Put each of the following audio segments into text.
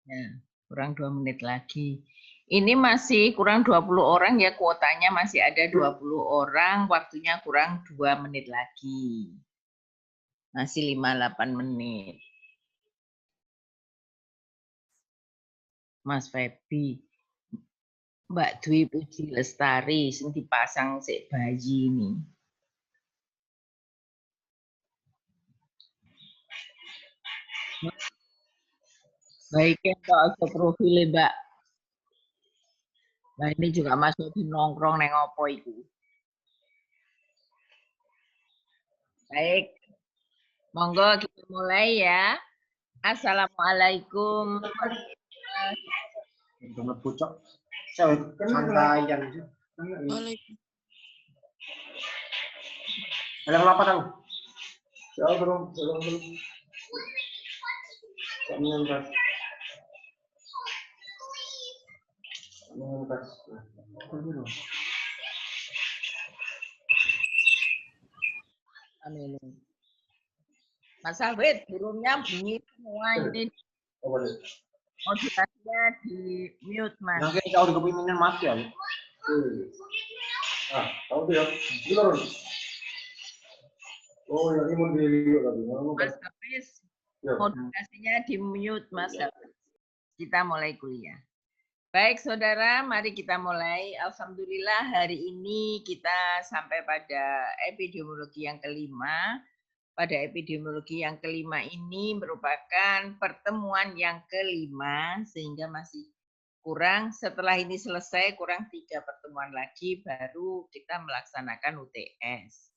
Ya, kurang 2 menit lagi. Ini masih kurang 20 orang ya, kuotanya masih ada 20 orang, waktunya kurang 2 menit lagi. Masih 5-8 menit. Mas Febi, Mbak Dwi Puji Lestari, sing dipasang sik bayi ini. Baik ya, Pak, profil Mbak. Nah ini juga masuk di nongkrong neng opo itu. Baik, monggo kita mulai ya. Assalamualaikum. Amin. Mas Awid, burungnya bunyi semua ini. Modulasinya di mute, Mas. Nah, kayak kalau kepemimpinan mati ya. Tahu dia. Oh, yang ini mau dilihat. Mas Hafiz, modulasinya di mute, Mas Hafiz. Kita mulai kuliah. Baik, saudara, mari kita mulai. Alhamdulillah hari ini kita sampai pada epidemiologi yang kelima. Pada epidemiologi yang kelima ini merupakan pertemuan yang kelima, sehingga masih kurang, setelah ini selesai, kurang 3 pertemuan lagi, baru kita melaksanakan UTS.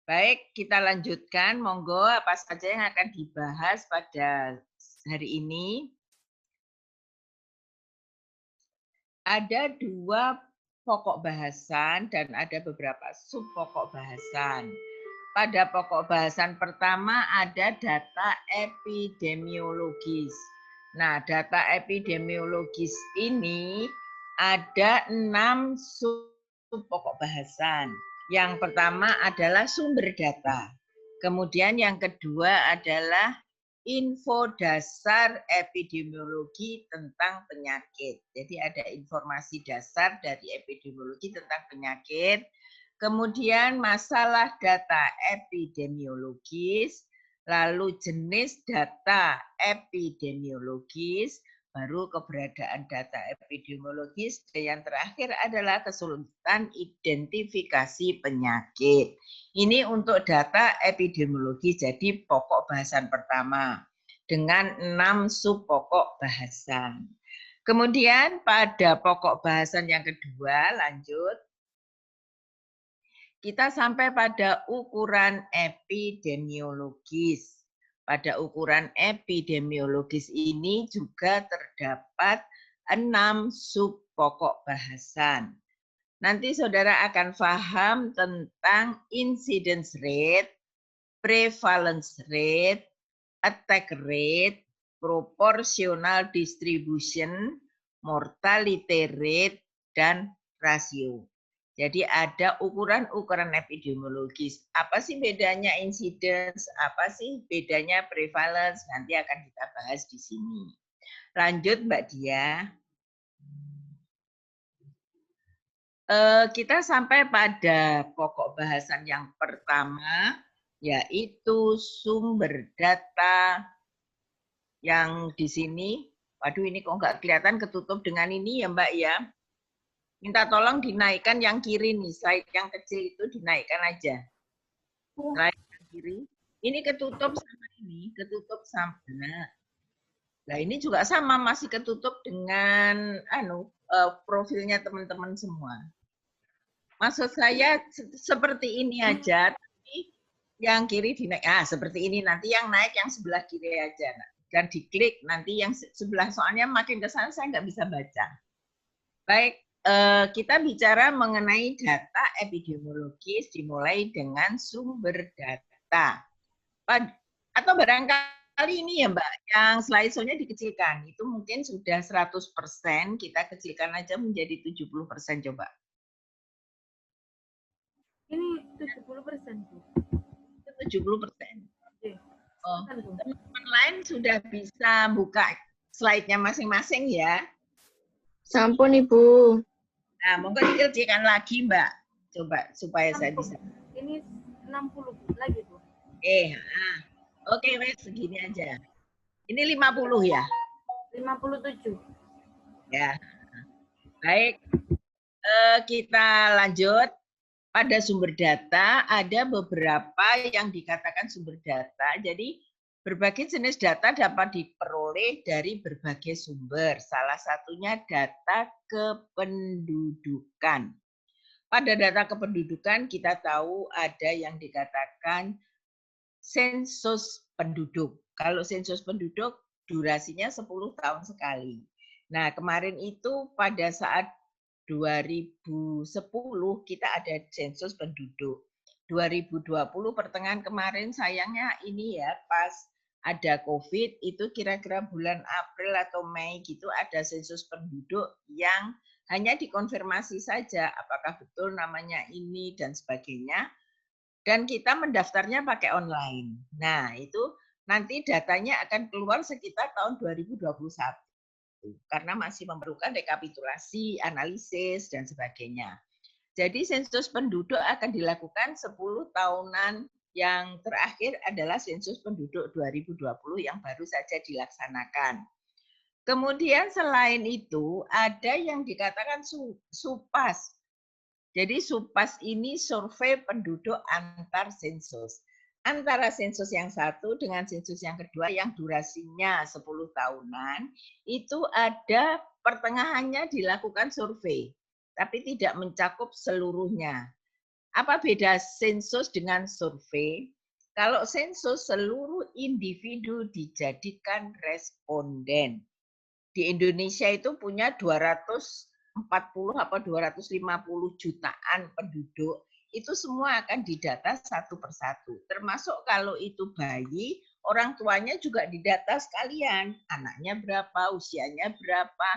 Baik, kita lanjutkan. Monggo, apa saja yang akan dibahas pada hari ini? Ada 2 pokok bahasan dan ada beberapa sub pokok bahasan. Pada pokok bahasan pertama ada data epidemiologis. Nah, data epidemiologis ini ada 6 sub pokok bahasan. Yang pertama adalah sumber data. Kemudian yang kedua adalah info dasar epidemiologi tentang penyakit. Jadi ada informasi dasar dari epidemiologi tentang penyakit. Kemudian masalah data epidemiologis, lalu jenis data epidemiologis, baru keberadaan data epidemiologis, dan yang terakhir adalah kesulitan identifikasi penyakit. Ini untuk data epidemiologi, jadi pokok bahasan pertama dengan 6 sub pokok bahasan. Kemudian pada pokok bahasan yang kedua, lanjut, kita sampai pada ukuran epidemiologis. Pada ukuran epidemiologis ini juga terdapat 6 sub pokok bahasan. Nanti saudara akan paham tentang incidence rate, prevalence rate, attack rate, proportional distribution, mortality rate, dan rasio. Jadi ada ukuran-ukuran epidemiologis. Apa sih bedanya incidence, apa sih bedanya prevalence, nanti akan kita bahas di sini. Lanjut Mbak Dia. Kita sampai pada pokok bahasan yang pertama, yaitu sumber data yang di sini. Waduh, ini kok nggak kelihatan, ketutup dengan ini ya Mbak ya. Minta tolong dinaikkan yang kiri nih, slide yang kecil itu dinaikkan aja. Slide yang kiri. Ini ketutup sama ini, ketutup sama. Nah, ini juga sama, masih ketutup dengan profilnya teman-teman semua. Maksud saya seperti ini aja, tapi yang kiri dinaik. Seperti ini, nanti yang naik yang sebelah kiri aja. Dan diklik nanti yang sebelah, soalnya makin ke sana saya nggak bisa baca. Baik, kita bicara mengenai data epidemiologis dimulai dengan sumber data. Atau barangkali ini ya Mbak, yang slide-nya dikecilkan. Itu mungkin sudah 100%, kita kecilkan aja menjadi 70% coba. Ini 70%. 70%. Oh, teman-teman lain sudah bisa buka slide-nya masing-masing ya. Sampun Ibu. Nah, monggo dikerjakan lagi Mbak. Coba supaya saya bisa. Ini 60 lagi Bu. Oke, wes segini aja. Ini 50 ya? 57. Ya. Baik. Kita lanjut. Pada sumber data ada beberapa yang dikatakan sumber data. Jadi berbagai jenis data dapat diperoleh dari berbagai sumber. Salah satunya data kependudukan. Pada data kependudukan kita tahu ada yang dikatakan sensus penduduk. Kalau sensus penduduk durasinya 10 tahun sekali. Nah, kemarin itu pada saat 2010 kita ada sensus penduduk. 2020 pertengahan kemarin sayangnya ini ya pas ada COVID itu kira-kira bulan April atau Mei gitu ada sensus penduduk yang hanya dikonfirmasi saja apakah betul namanya ini dan sebagainya. Dan kita mendaftarnya pakai online. Nah, itu nanti datanya akan keluar sekitar tahun 2021. Karena masih memerlukan rekapitulasi, analisis, dan sebagainya. Jadi sensus penduduk akan dilakukan 10 tahunan yang terakhir adalah sensus penduduk 2020 yang baru saja dilaksanakan. Kemudian selain itu ada yang dikatakan SUPAS. Jadi SUPAS ini survei penduduk antar sensus. Antara sensus yang satu dengan sensus yang kedua yang durasinya 10 tahunan, itu ada pertengahannya dilakukan survei, tapi tidak mencakup seluruhnya. Apa beda sensus dengan survei? Kalau sensus seluruh individu dijadikan responden. Di Indonesia itu punya 240 apa 250 jutaan penduduk. Itu semua akan didata satu persatu. Termasuk kalau itu bayi, orang tuanya juga didata sekalian. Anaknya berapa, usianya berapa.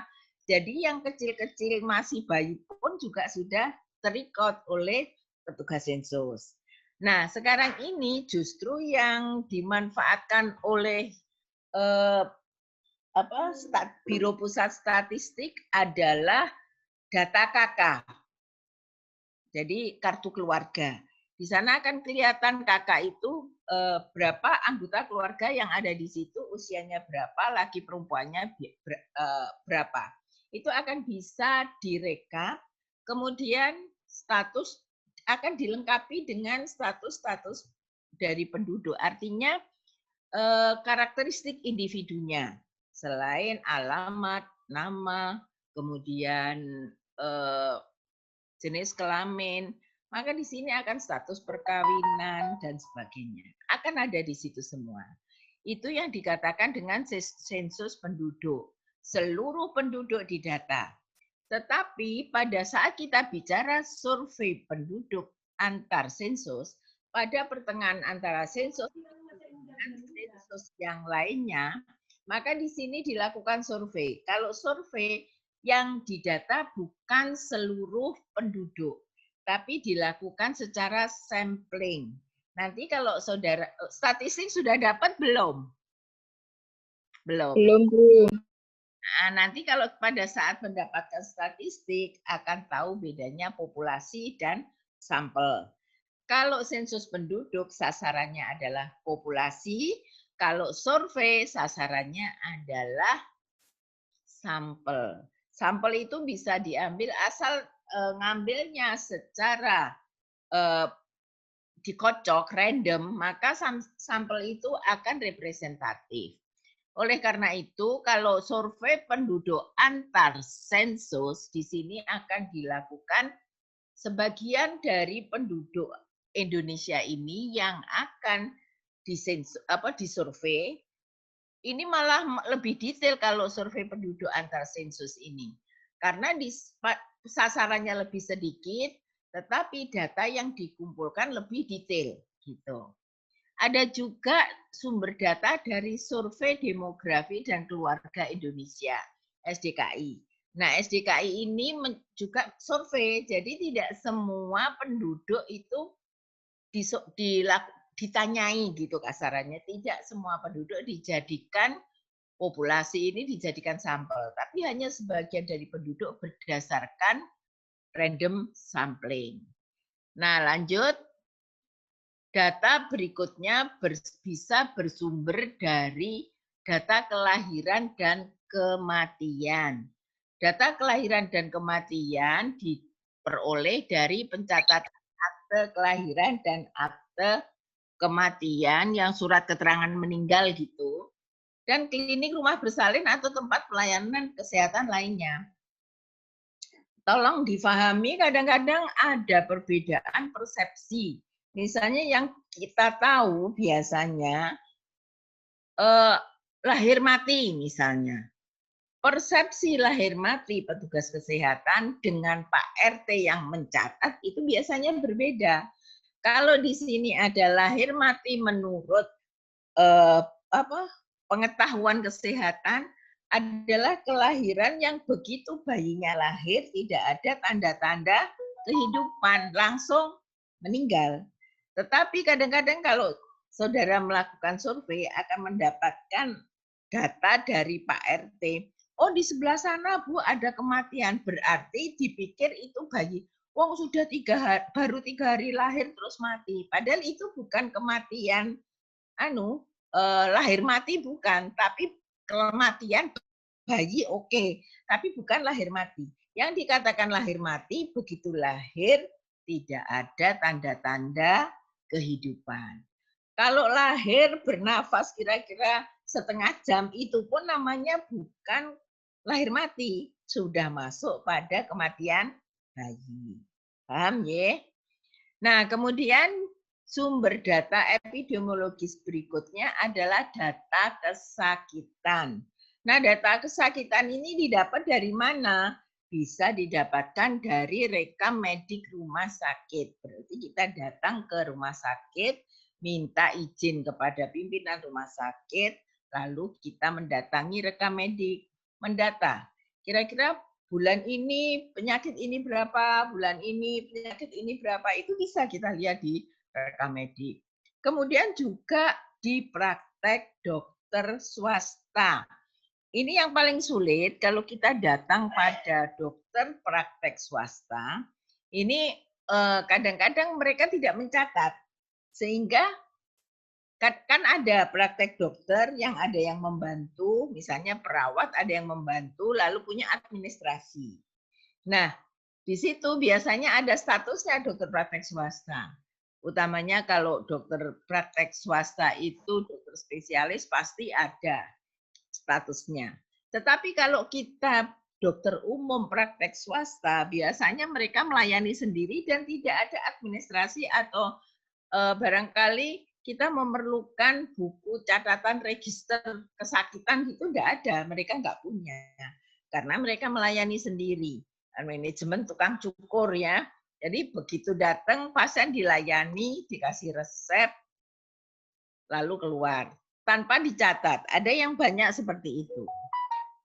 Jadi yang kecil-kecil masih bayi pun juga sudah terrecord oleh petugas sensus. Nah, sekarang ini justru yang dimanfaatkan oleh Biro Pusat Statistik adalah data KK. Jadi kartu keluarga. Di sana akan kelihatan kakak itu berapa anggota keluarga yang ada di situ, usianya berapa, laki perempuannya berapa. Itu akan bisa direkap, kemudian status akan dilengkapi dengan status-status dari penduduk. Artinya karakteristik individunya. Selain alamat, nama, kemudian jenis kelamin, maka di sini akan status perkawinan dan sebagainya. Akan ada di situ semua. Itu yang dikatakan dengan sensus penduduk. Seluruh penduduk didata. Tetapi pada saat kita bicara survei penduduk antar sensus, pada pertengahan antara sensus dan sensus yang lainnya, maka di sini dilakukan survei. Kalau survei yang didata bukan seluruh penduduk, tapi dilakukan secara sampling. Nanti kalau saudara statistik sudah dapat belum? Belum. Belum, Bu. Nah, nanti kalau pada saat mendapatkan statistik akan tahu bedanya populasi dan sampel. Kalau sensus penduduk sasarannya adalah populasi, kalau survei sasarannya adalah sampel. Sampel itu bisa diambil asal ngambilnya secara dikocok random, maka sampel itu akan representatif. Oleh karena itu, kalau survei penduduk antar sensus di sini akan dilakukan sebagian dari penduduk Indonesia ini yang akan disurvei. Ini malah lebih detail kalau survei penduduk antar sensus ini. Karena sasarannya lebih sedikit, tetapi data yang dikumpulkan lebih detail. Gitu. Ada juga sumber data dari Survei Demografi dan Keluarga Indonesia, SDKI. Nah, SDKI ini juga survei, jadi tidak semua penduduk itu ditanyai gitu kasarannya. Tidak semua penduduk dijadikan populasi ini dijadikan sampel, tapi hanya sebagian dari penduduk berdasarkan random sampling. Nah, lanjut. Data berikutnya bisa bersumber dari data kelahiran dan kematian. Data kelahiran dan kematian diperoleh dari pencatatan akte kelahiran dan akte kematian yang surat keterangan meninggal gitu. Dan klinik rumah bersalin atau tempat pelayanan kesehatan lainnya. Tolong difahami, kadang-kadang ada perbedaan persepsi. Misalnya yang kita tahu biasanya lahir mati misalnya. Persepsi lahir mati petugas kesehatan dengan Pak RT yang mencatat itu biasanya berbeda. Kalau di sini ada lahir mati menurut pengetahuan kesehatan adalah kelahiran yang begitu bayinya lahir tidak ada tanda-tanda kehidupan, langsung meninggal. Tetapi kadang-kadang kalau saudara melakukan survei akan mendapatkan data dari Pak RT. Oh, di sebelah sana Bu ada kematian, berarti dipikir itu bayi. Wong sudah baru 3 hari lahir terus mati. Padahal itu bukan kematian lahir mati bukan, tapi kematian bayi oke, tapi bukan lahir mati. Yang dikatakan lahir mati begitu lahir tidak ada tanda-tanda kehidupan. Kalau lahir bernafas kira-kira setengah jam itu pun namanya bukan lahir mati, sudah masuk pada kematian bayi. Paham ya? Nah, kemudian sumber data epidemiologis berikutnya adalah data kesakitan. Nah, data kesakitan ini didapat dari mana? Bisa didapatkan dari rekam medik rumah sakit. Berarti kita datang ke rumah sakit, minta izin kepada pimpinan rumah sakit, lalu kita mendatangi rekam medik, mendata. Kira-kira bulan ini penyakit ini berapa, bulan ini penyakit ini berapa, itu bisa kita lihat di rekam medik. Kemudian juga di praktek dokter swasta. Ini yang paling sulit kalau kita datang pada dokter praktek swasta, ini kadang-kadang mereka tidak mencatat, sehingga kan ada praktek dokter yang ada yang membantu, misalnya perawat ada yang membantu, lalu punya administrasi. Nah, di situ biasanya ada statusnya dokter praktek swasta. Utamanya kalau dokter praktek swasta itu dokter spesialis pasti ada statusnya. Tetapi kalau kita dokter umum praktek swasta, biasanya mereka melayani sendiri dan tidak ada administrasi atau barangkali kita memerlukan buku catatan register kesakitan itu enggak ada, mereka enggak punya. Karena mereka melayani sendiri. Manajemen tukang cukur ya. Jadi begitu datang pasien dilayani, dikasih resep, lalu keluar. Tanpa dicatat, ada yang banyak seperti itu.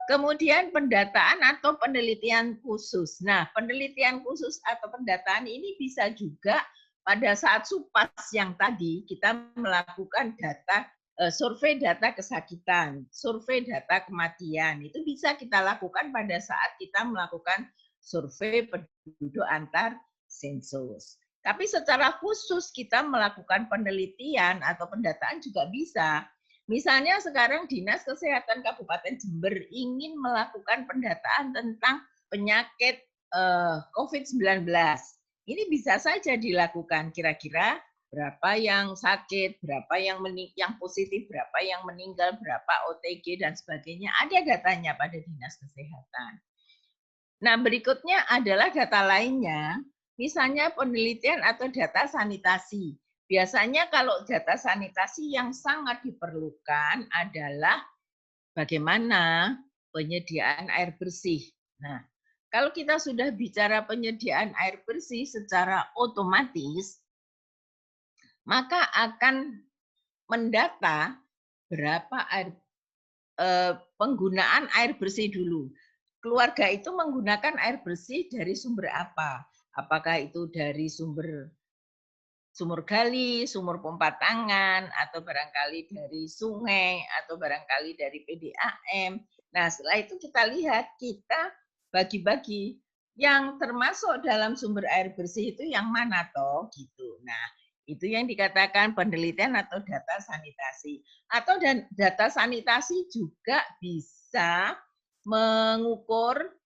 Kemudian pendataan atau penelitian khusus. Nah, penelitian khusus atau pendataan ini bisa juga pada saat SUPAS yang tadi kita melakukan data survei data kesakitan, survei data kematian. Itu bisa kita lakukan pada saat kita melakukan survei penduduk antar sensus. Tapi secara khusus kita melakukan penelitian atau pendataan juga bisa. Misalnya sekarang Dinas Kesehatan Kabupaten Jember ingin melakukan pendataan tentang penyakit COVID-19. Ini bisa saja dilakukan, kira-kira berapa yang sakit, berapa yang positif, berapa yang meninggal, berapa OTG dan sebagainya. Ada datanya pada Dinas Kesehatan. Nah, berikutnya adalah data lainnya, misalnya penelitian atau data sanitasi. Biasanya kalau data sanitasi yang sangat diperlukan adalah bagaimana penyediaan air bersih. Nah, kalau kita sudah bicara penyediaan air bersih secara otomatis, maka akan mendata berapa penggunaan air bersih dulu. Keluarga itu menggunakan air bersih dari sumber apa? Apakah itu dari sumber sumur gali, sumur pompa tangan, atau barangkali dari sungai, atau barangkali dari PDAM. Nah, setelah itu kita lihat, kita bagi-bagi yang termasuk dalam sumber air bersih itu yang mana toh gitu. Nah, itu yang dikatakan penelitian atau data sanitasi. Atau data sanitasi juga bisa mengukur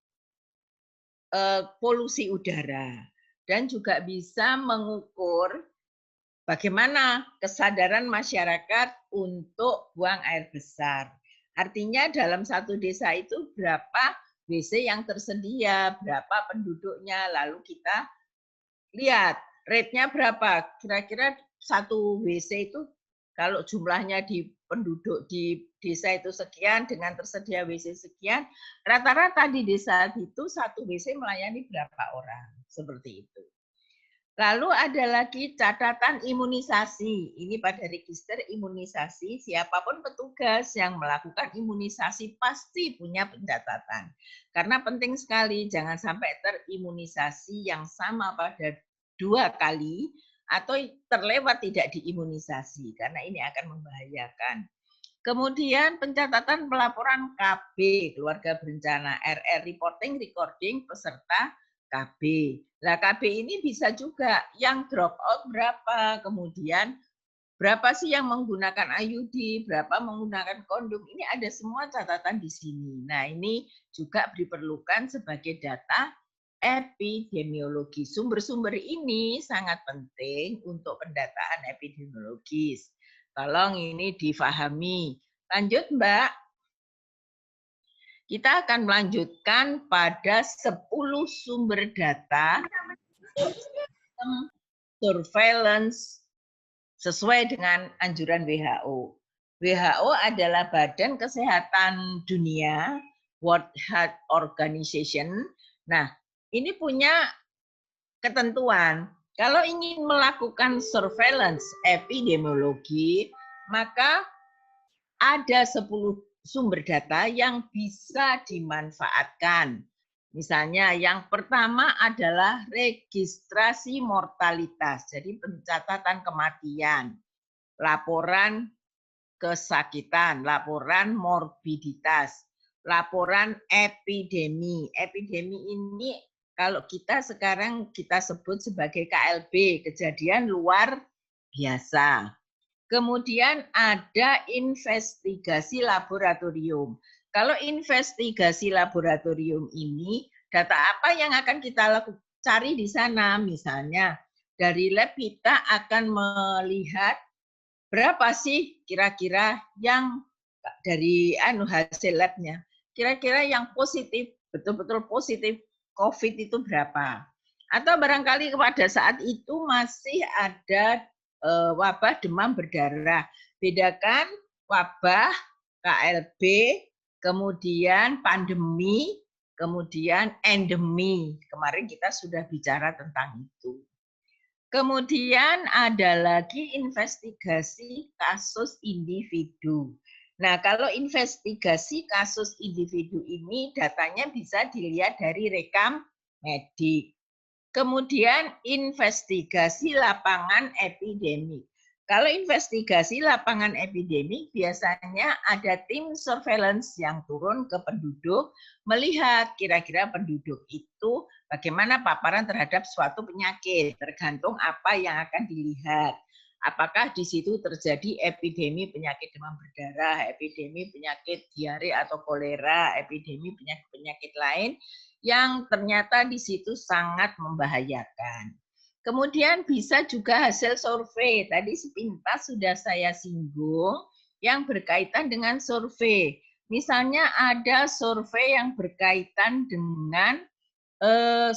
polusi udara dan juga bisa mengukur bagaimana kesadaran masyarakat untuk buang air besar. Artinya dalam satu desa itu berapa WC yang tersedia, berapa penduduknya, lalu kita lihat rate-nya berapa. Kira-kira satu WC itu kalau jumlahnya di penduduk di desa itu sekian dengan tersedia WC sekian, rata-rata di desa itu satu WC melayani berapa orang, seperti itu. Lalu ada lagi catatan imunisasi. Ini pada register imunisasi, siapapun petugas yang melakukan imunisasi pasti punya pencatatan. Karena penting sekali jangan sampai terimunisasi yang sama pada 2 kali atau terlewat tidak diimunisasi, karena ini akan membahayakan. Kemudian pencatatan pelaporan KB, keluarga berencana, RR, reporting, recording, peserta KB. Nah, KB ini bisa juga yang drop out berapa, kemudian berapa sih yang menggunakan IUD, berapa menggunakan kondom, ini ada semua catatan di sini. Nah, ini juga diperlukan sebagai data epidemiologi. Sumber-sumber ini sangat penting untuk pendataan epidemiologis. Tolong ini difahami. Lanjut, Mbak. Kita akan melanjutkan pada 10 sumber data surveillance sesuai dengan anjuran WHO. WHO adalah Badan Kesehatan Dunia, World Health Organization. Nah, ini punya ketentuan. Kalau ingin melakukan surveillance epidemiologi, maka ada 10 sumber data yang bisa dimanfaatkan. Misalnya yang pertama adalah registrasi mortalitas, jadi pencatatan kematian, laporan kesakitan, laporan morbiditas, laporan epidemi. Epidemi ini kalau kita sekarang kita sebut sebagai KLB, kejadian luar biasa. Kemudian ada investigasi laboratorium. Kalau investigasi laboratorium ini, data apa yang akan kita cari di sana? Misalnya, dari lab kita akan melihat berapa sih kira-kira yang dari hasil labnya. Kira-kira yang positif, betul-betul positif COVID itu berapa? Atau barangkali pada saat itu masih ada wabah demam berdarah. Bedakan wabah, KLB, kemudian pandemi, kemudian endemi. Kemarin kita sudah bicara tentang itu. Kemudian ada lagi investigasi kasus individu. Nah, kalau investigasi kasus individu ini datanya bisa dilihat dari rekam medik. Kemudian investigasi lapangan epidemik. Kalau investigasi lapangan epidemik biasanya ada tim surveillance yang turun ke penduduk melihat kira-kira penduduk itu bagaimana paparan terhadap suatu penyakit, tergantung apa yang akan dilihat. Apakah di situ terjadi epidemi penyakit demam berdarah, epidemi penyakit diare atau kolera, epidemi penyakit-penyakit lain yang ternyata di situ sangat membahayakan. Kemudian bisa juga hasil survei. Tadi sepintas sudah saya singgung yang berkaitan dengan survei. Misalnya ada survei yang berkaitan dengan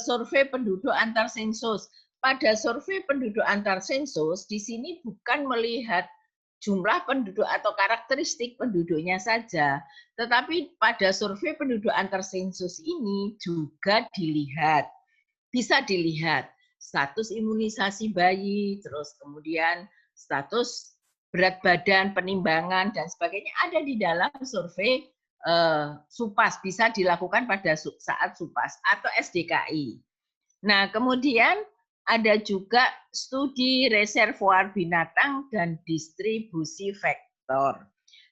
survei penduduk antar sensus. Pada survei penduduk antar sensus, di sini bukan melihat jumlah penduduk atau karakteristik penduduknya saja, tetapi pada survei penduduk antar sensus ini juga bisa dilihat status imunisasi bayi, terus kemudian status berat badan, penimbangan, dan sebagainya ada di dalam survei SUPAS, bisa dilakukan pada saat SUPAS atau SDKI. Nah, kemudian ada juga studi reservoir binatang dan distribusi vektor.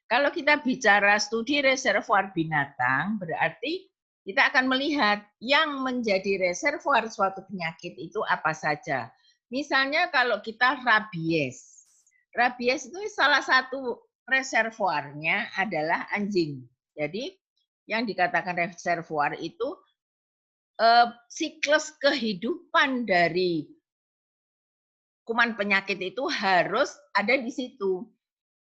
Kalau kita bicara studi reservoir binatang, berarti kita akan melihat yang menjadi reservoir suatu penyakit itu apa saja. Misalnya kalau kita rabies. Rabies itu salah satu reservoirnya adalah anjing. Jadi yang dikatakan reservoir itu siklus kehidupan dari kuman penyakit itu harus ada di situ.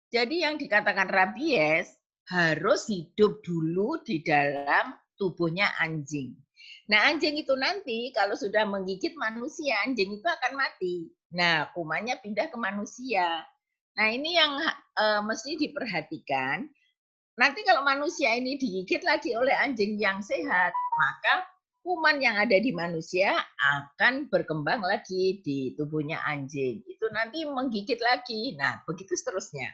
Jadi yang dikatakan rabies harus hidup dulu di dalam tubuhnya anjing. Nah, anjing itu nanti kalau sudah menggigit manusia, anjing itu akan mati. Nah, kumannya pindah ke manusia. Nah, ini yang mesti diperhatikan. Nanti kalau manusia ini digigit lagi oleh anjing yang sehat, maka kuman yang ada di manusia akan berkembang lagi di tubuhnya anjing. Itu nanti menggigit lagi. Nah, begitu seterusnya.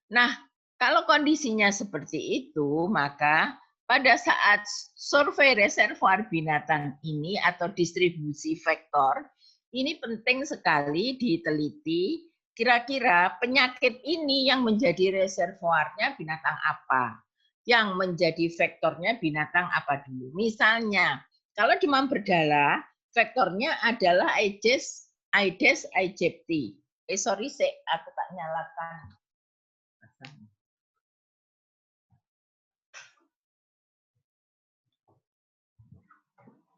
Nah, kalau kondisinya seperti itu, maka pada saat survei reservoir binatang ini atau distribusi vektor, ini penting sekali diteliti kira-kira penyakit ini yang menjadi reservoirnya binatang apa, yang menjadi vektornya binatang apa dulu. Misalnya, kalau demam berdarah, vektornya adalah Aedes aegypti. Sorry, aku tak nyalakan.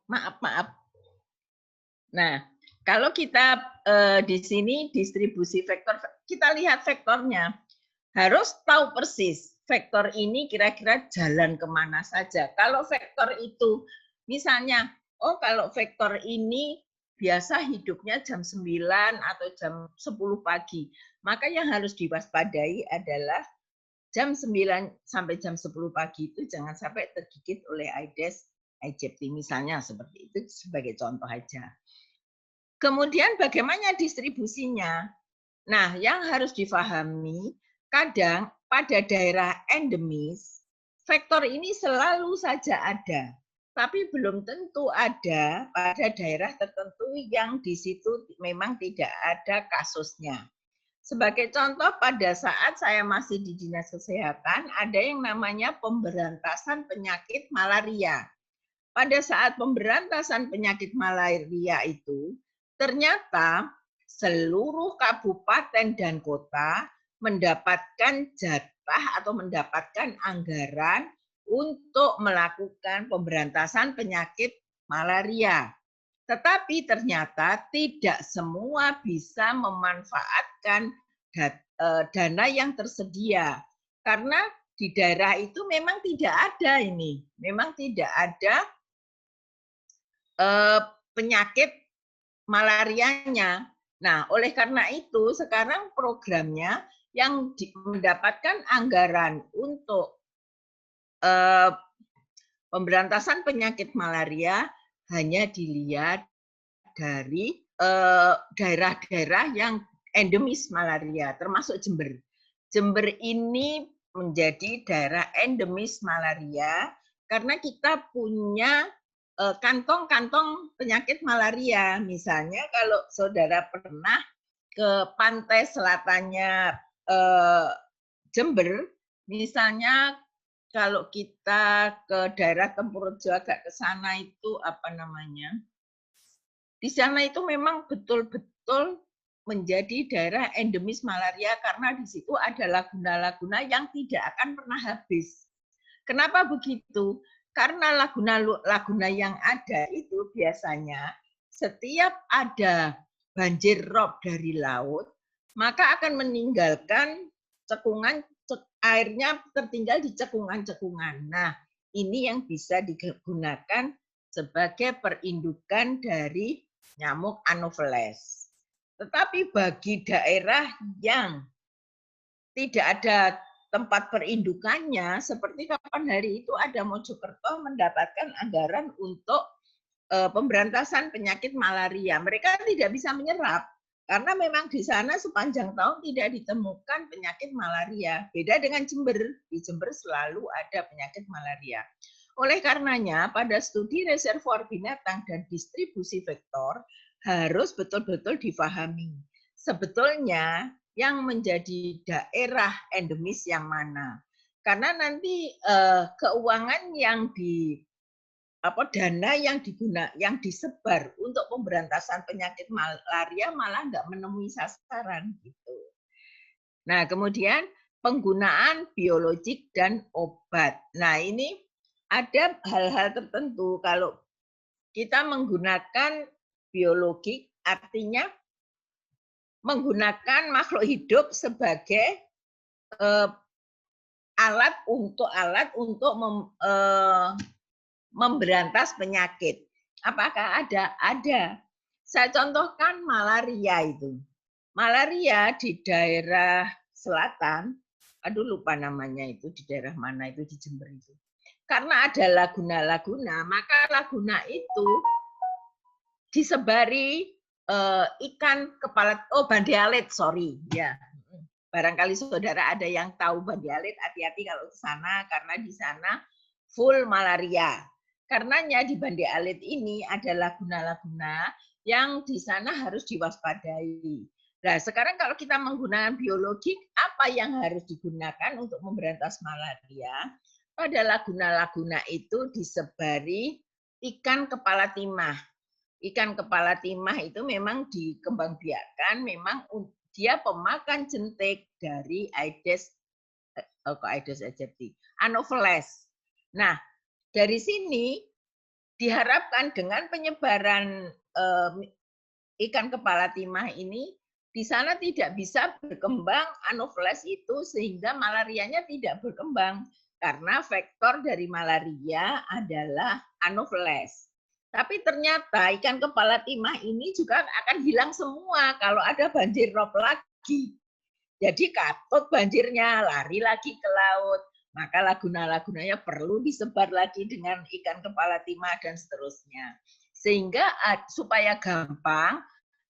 Maaf. Nah, kalau kita di sini distribusi vektor, kita lihat vektornya. Harus tahu persis vektor ini kira-kira jalan kemana saja. Kalau vektor itu, misalnya, kalau vektor ini biasa hidupnya jam 9 atau jam 10 pagi, maka yang harus diwaspadai adalah jam 9 sampai jam 10 pagi itu jangan sampai tergigit oleh Aedes aegypti misalnya, seperti itu sebagai contoh aja. Kemudian bagaimana distribusinya? Nah, yang harus difahami, kadang pada daerah endemis, vektor ini selalu saja ada, tapi belum tentu ada pada daerah tertentu yang di situ memang tidak ada kasusnya. Sebagai contoh, pada saat saya masih di Dinas Kesehatan, ada yang namanya pemberantasan penyakit malaria. Pada saat pemberantasan penyakit malaria itu, ternyata seluruh kabupaten dan kota mendapatkan jatah atau mendapatkan anggaran untuk melakukan pemberantasan penyakit malaria. Tetapi ternyata tidak semua bisa memanfaatkan dana yang tersedia. Karena di daerah itu memang tidak ada ini. Memang tidak ada penyakit malarianya. Nah, oleh karena itu sekarang programnya yang mendapatkan anggaran untuk pemberantasan penyakit malaria hanya dilihat dari daerah-daerah yang endemis malaria, termasuk Jember. Jember ini menjadi daerah endemis malaria karena kita punya kantong-kantong penyakit malaria. Misalnya kalau saudara pernah ke pantai selatannya Jember, misalnya kalau kita ke daerah Tempurjo agak ke sana itu apa namanya? Di sana itu memang betul-betul menjadi daerah endemis malaria karena di situ ada laguna-laguna yang tidak akan pernah habis. Kenapa begitu? Karena laguna-laguna yang ada itu biasanya setiap ada banjir rob dari laut, maka akan meninggalkan cekungan, airnya tertinggal di cekungan-cekungan. Nah, ini yang bisa digunakan sebagai perindukan dari nyamuk Anopheles. Tetapi bagi daerah yang tidak ada tempat perindukannya, seperti kapan hari itu ada Mojokerto mendapatkan anggaran untuk pemberantasan penyakit malaria. Mereka tidak bisa menyerap karena memang di sana sepanjang tahun tidak ditemukan penyakit malaria. Beda dengan Jember, di Jember selalu ada penyakit malaria. Oleh karenanya, pada studi reservoir binatang dan distribusi vektor, harus betul-betul difahami. Sebetulnya yang menjadi daerah endemis yang mana? Karena nanti keuangan yang dana yang disebar untuk pemberantasan penyakit malaria malah nggak menemui sasaran gitu. Nah, kemudian penggunaan biologik dan obat. Nah, ini ada hal-hal tertentu kalau kita menggunakan biologik artinya menggunakan makhluk hidup sebagai alat untuk memberantas penyakit. Apakah ada? Ada. Saya contohkan malaria itu. Malaria di daerah selatan, aduh lupa namanya itu, di daerah mana itu, di Jember itu. Karena ada laguna-laguna, maka laguna itu disebari ikan kepala, bandi alit, sorry. Ya. Barangkali saudara ada yang tahu bandi alit, hati-hati kalau ke sana, karena di sana full malaria. Karenanya di Bandi Alit ini ada laguna-laguna yang di sana harus diwaspadai. Nah, sekarang kalau kita menggunakan biologik, apa yang harus digunakan untuk memberantas malaria? Pada laguna-laguna itu disebari ikan kepala timah. Ikan kepala timah itu memang dikembangbiakkan, memang dia pemakan jentik dari Aedes aegypti, Anopheles. Nah, dari sini diharapkan dengan penyebaran ikan kepala timah ini, di sana tidak bisa berkembang Anopheles itu sehingga malarianya tidak berkembang. Karena vektor dari malaria adalah Anopheles. Tapi ternyata ikan kepala timah ini juga akan hilang semua kalau ada banjir rob lagi. Jadi katut banjirnya, lari lagi ke laut. Maka laguna-lagunanya perlu disebar lagi dengan ikan kepala timah dan seterusnya. Sehingga supaya gampang,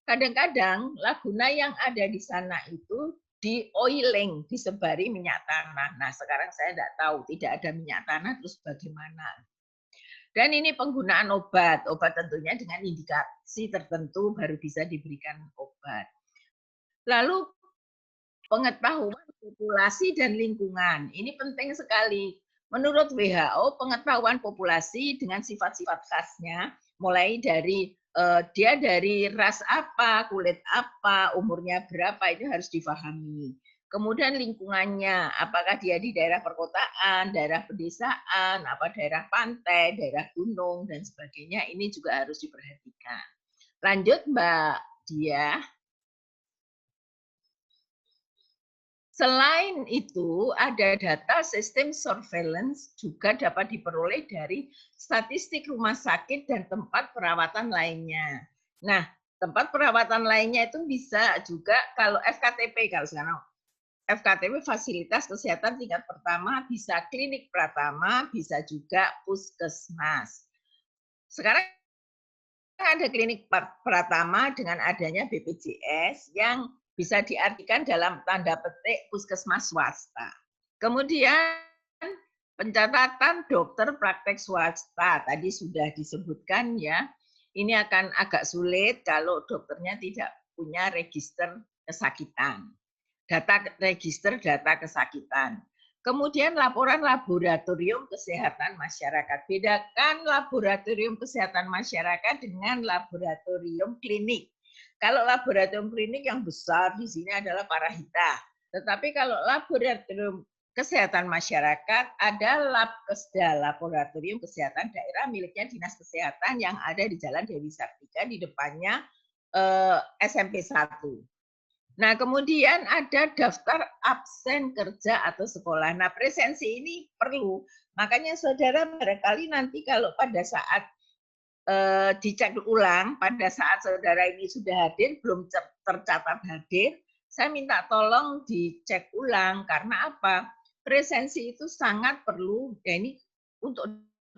kadang-kadang laguna yang ada di sana itu di oiling, disebari minyak tanah. Nah, sekarang saya tidak tahu, tidak ada minyak tanah, terus bagaimana? Dan ini penggunaan obat. Obat tentunya dengan indikasi tertentu baru bisa diberikan obat. Lalu pengetahuan populasi dan lingkungan. Ini penting sekali. Menurut WHO, pengetahuan populasi dengan sifat-sifat khasnya, mulai dari dia dari ras apa, kulit apa, umurnya berapa, itu harus difahami. Kemudian lingkungannya, apakah dia di daerah perkotaan, daerah pedesaan, apa daerah pantai, daerah gunung, dan sebagainya, ini juga harus diperhatikan. Lanjut Mbak Diah. Selain itu, ada data sistem surveillance juga dapat diperoleh dari statistik rumah sakit dan tempat perawatan lainnya. Nah, tempat perawatan lainnya itu bisa juga kalau FKTP, kalau sekarang FKTP fasilitas kesehatan tingkat pertama, bisa klinik pratama, bisa juga puskesmas. Sekarang ada klinik pratama dengan adanya BPJS yang bisa diartikan dalam tanda petik puskesmas swasta. Kemudian pencatatan dokter praktek swasta tadi sudah disebutkan ya. Ini akan agak sulit kalau dokternya tidak punya register kesakitan. Register data kesakitan. Kemudian laporan laboratorium kesehatan masyarakat. Bedakan laboratorium kesehatan masyarakat dengan laboratorium klinik. Kalau laboratorium klinik yang besar di sini adalah Parahita. Tetapi kalau laboratorium kesehatan masyarakat ada Labkesda, Laboratorium Kesehatan Daerah miliknya Dinas Kesehatan yang ada di Jalan Dewi Sartika di depannya SMP 1. Nah, kemudian ada daftar absen kerja atau sekolah. Nah, presensi ini perlu. Makanya saudara barangkali nanti kalau pada saat dicek ulang, pada saat saudara ini sudah hadir, belum tercatat hadir, saya minta tolong dicek ulang. Karena apa? Presensi itu sangat perlu. Ya ini untuk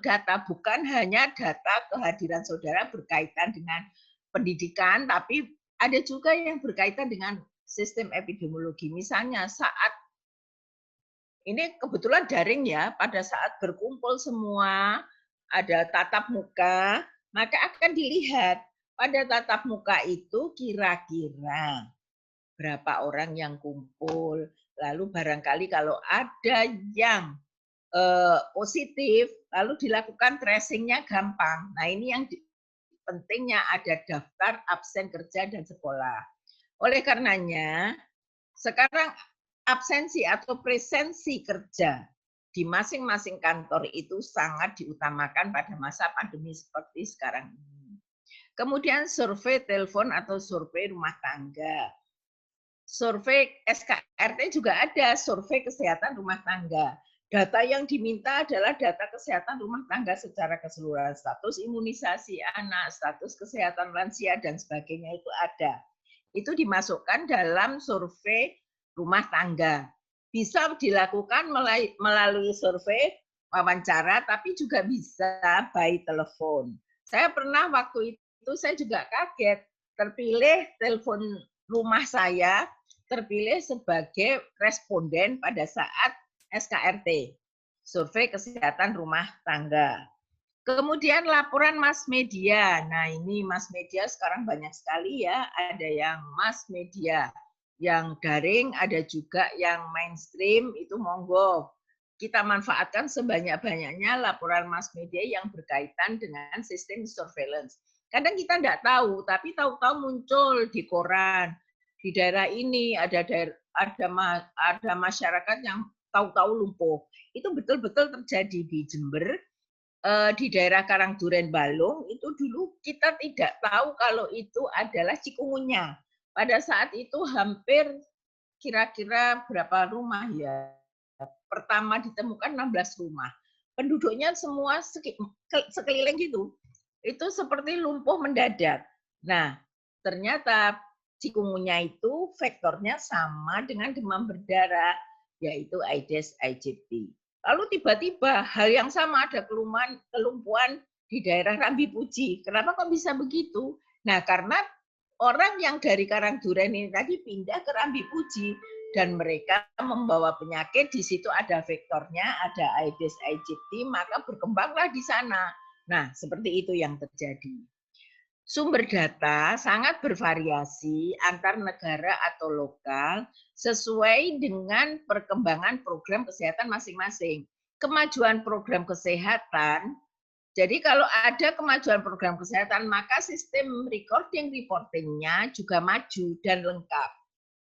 data, bukan hanya data kehadiran saudara berkaitan dengan pendidikan, tapi ada juga yang berkaitan dengan sistem epidemiologi. Misalnya saat ini kebetulan daring ya, pada saat berkumpul semua, ada tatap muka, maka akan dilihat pada tatap muka itu kira-kira berapa orang yang kumpul, lalu barangkali kalau ada yang positif, lalu dilakukan tracing-nya gampang. Nah, ini yang pentingnya ada daftar absen kerja dan sekolah. Oleh karenanya, sekarang absensi atau presensi kerja di masing-masing kantor itu sangat diutamakan pada masa pandemi seperti sekarang ini. Kemudian survei telepon atau survei rumah tangga. Survei SKRT juga ada, survei kesehatan rumah tangga. Data yang diminta adalah data kesehatan rumah tangga secara keseluruhan, status imunisasi anak, status kesehatan lansia, dan sebagainya itu ada. Itu dimasukkan dalam survei rumah tangga. Bisa dilakukan melalui survei wawancara, tapi juga bisa by telepon. Saya pernah waktu itu saya juga kaget, terpilih telepon rumah saya, terpilih sebagai responden pada saat SKRT, survei kesehatan rumah tangga. Kemudian laporan mass media. Nah, ini mass media sekarang banyak sekali ya. Ada yang mass media yang daring, ada juga yang mainstream, itu monggo. Kita manfaatkan sebanyak-banyaknya laporan mass media yang berkaitan dengan sistem surveillance. Kadang kita tidak tahu, tapi tahu-tahu muncul di koran. Di daerah ini ada masyarakat yang tahu-tahu lumpuh. Itu betul-betul terjadi di Jember, di daerah Karangduren Balung, itu dulu kita tidak tahu kalau itu adalah cikungunya. Pada saat itu hampir kira-kira berapa rumah ya? Pertama ditemukan 16 rumah. Penduduknya semua sekeliling gitu. Itu seperti lumpuh mendadak. Nah, ternyata cikungunya itu vektornya sama dengan demam berdarah, yaitu Aedes aegypti. Lalu tiba-tiba hal yang sama, ada kelumpuhan di daerah Rambi Puji. Kenapa kok bisa begitu? Nah, karena orang yang dari Karangduren ini tadi pindah ke Rambi Puji dan mereka membawa penyakit, di situ ada vektornya, ada Aedes aegypti, maka berkembanglah di sana. Nah, seperti itu yang terjadi. Sumber data sangat bervariasi antar negara atau lokal sesuai dengan perkembangan program kesehatan masing-masing. Kemajuan program kesehatan, jadi kalau ada kemajuan program kesehatan, maka sistem reporting-nya juga maju dan lengkap.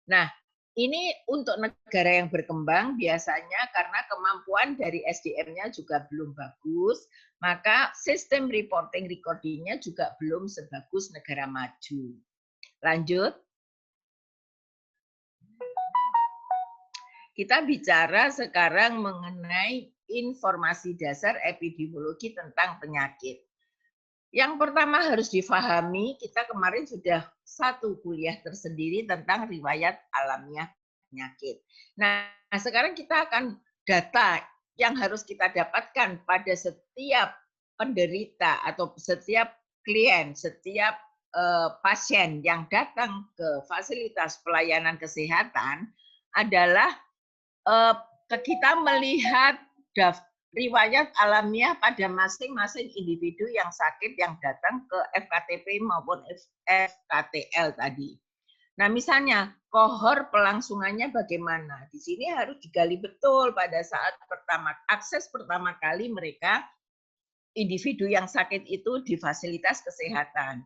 Nah, ini untuk negara yang berkembang biasanya karena kemampuan dari SDM-nya juga belum bagus, maka sistem recording-nya juga belum sebagus negara maju. Lanjut. Kita bicara sekarang mengenai informasi dasar epidemiologi tentang penyakit. Yang pertama harus difahami, kita kemarin sudah satu kuliah tersendiri tentang riwayat alamiah penyakit. Nah, sekarang kita akan data yang harus kita dapatkan pada setiap penderita atau setiap klien, setiap pasien yang datang ke fasilitas pelayanan kesehatan adalah kita melihat riwayat alamiah pada masing-masing individu yang sakit yang datang ke FKTP maupun FKTL tadi. Nah, misalnya kohor pelangsungannya bagaimana? Di sini harus digali betul pada saat akses pertama kali mereka individu yang sakit itu di fasilitas kesehatan.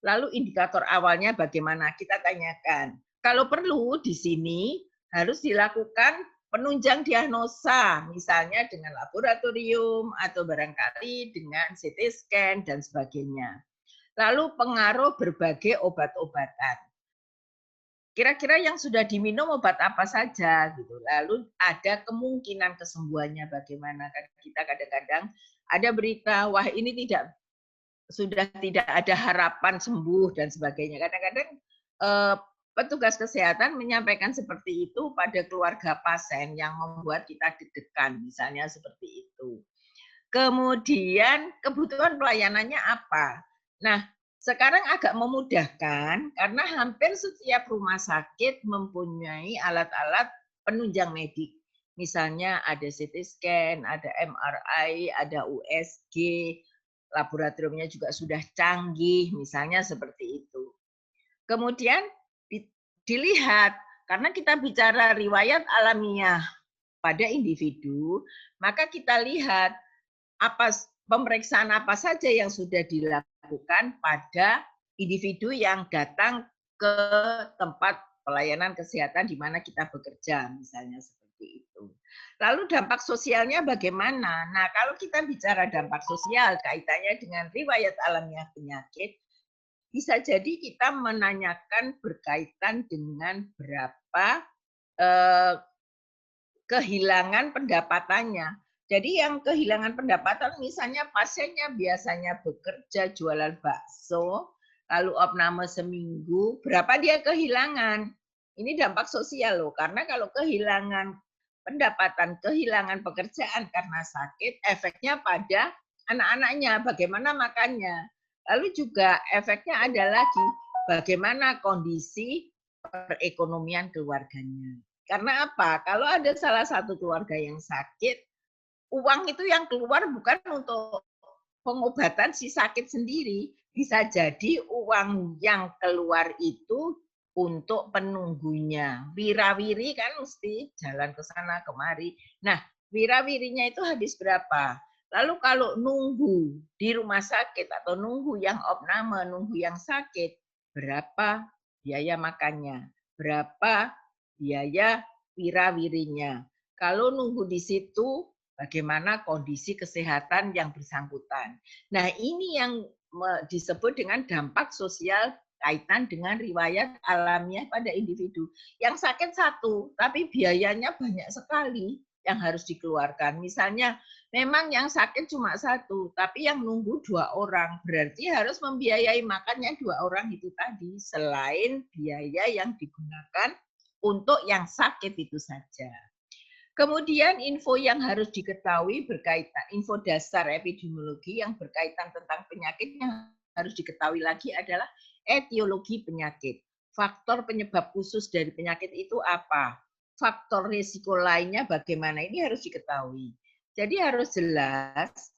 Lalu indikator awalnya bagaimana? Kita tanyakan. Kalau perlu di sini harus dilakukan penunjang diagnosa, misalnya dengan laboratorium atau barangkali dengan CT scan dan sebagainya. Lalu pengaruh berbagai obat-obatan. Kira-kira yang sudah diminum obat apa saja gitu. Lalu ada kemungkinan kesembuhannya bagaimana. Kita kadang-kadang ada berita, wah ini sudah tidak ada harapan sembuh dan sebagainya. Kadang-kadang petugas kesehatan menyampaikan seperti itu pada keluarga pasien yang membuat kita deg-degan, misalnya seperti itu. Kemudian kebutuhan pelayanannya apa? Nah, sekarang agak memudahkan karena hampir setiap rumah sakit mempunyai alat-alat penunjang medik. Misalnya ada CT scan, ada MRI, ada USG, laboratoriumnya juga sudah canggih, misalnya seperti itu. Kemudian dilihat, karena kita bicara riwayat alamiah pada individu, maka kita lihat pemeriksaan apa saja yang sudah dilakukan pada individu yang datang ke tempat pelayanan kesehatan di mana kita bekerja, misalnya seperti itu. Lalu dampak sosialnya bagaimana? Nah, kalau kita bicara dampak sosial kaitannya dengan riwayat alamiah penyakit, bisa jadi kita menanyakan berkaitan dengan berapa kehilangan pendapatannya. Jadi yang kehilangan pendapatan misalnya pasiennya biasanya bekerja jualan bakso, lalu opname seminggu, berapa dia kehilangan? Ini dampak sosial loh, karena kalau kehilangan pendapatan, kehilangan pekerjaan karena sakit, efeknya pada anak-anaknya, bagaimana makannya. Lalu juga efeknya ada lagi, bagaimana kondisi perekonomian keluarganya. Karena apa? Kalau ada salah satu keluarga yang sakit, uang itu yang keluar bukan untuk pengobatan si sakit sendiri. Bisa jadi uang yang keluar itu untuk penunggunya. Wirawiri kan mesti jalan ke sana kemari. Nah, wirawirinya itu habis berapa? Lalu kalau nunggu di rumah sakit atau nunggu yang opname, nunggu yang sakit, berapa biaya makannya? Berapa biaya wirawirinya? Kalau nunggu di situ, bagaimana kondisi kesehatan yang bersangkutan. Nah, ini yang disebut dengan dampak sosial kaitan dengan riwayat alamiah pada individu. Yang sakit satu, tapi biayanya banyak sekali yang harus dikeluarkan. Misalnya, memang yang sakit cuma satu, tapi yang nunggu 2 orang. Berarti harus membiayai makannya 2 orang itu tadi, selain biaya yang digunakan untuk yang sakit itu saja. Kemudian info yang harus diketahui berkaitan, info dasar epidemiologi yang berkaitan tentang penyakit yang harus diketahui lagi adalah etiologi penyakit. Faktor penyebab khusus dari penyakit itu apa? Faktor risiko lainnya bagaimana? Ini harus diketahui. Jadi harus jelas,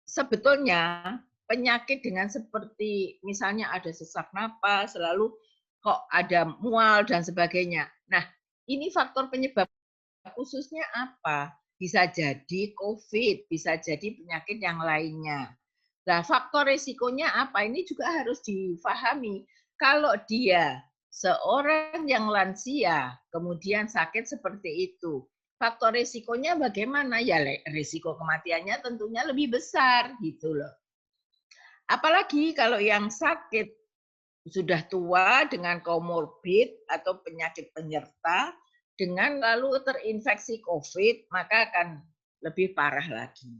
sebetulnya penyakit dengan seperti misalnya ada sesak napas, lalu kok ada mual dan sebagainya. Nah, ini faktor penyebab khususnya apa? Bisa jadi COVID, bisa jadi penyakit yang lainnya. Nah, faktor risikonya apa? Ini juga harus difahami. Kalau dia seorang yang lansia, kemudian sakit seperti itu, faktor risikonya bagaimana? Ya, risiko kematiannya tentunya lebih besar gitu loh. Apalagi kalau yang sakit sudah tua dengan komorbid atau penyakit penyerta, dengan lalu terinfeksi COVID, maka akan lebih parah lagi.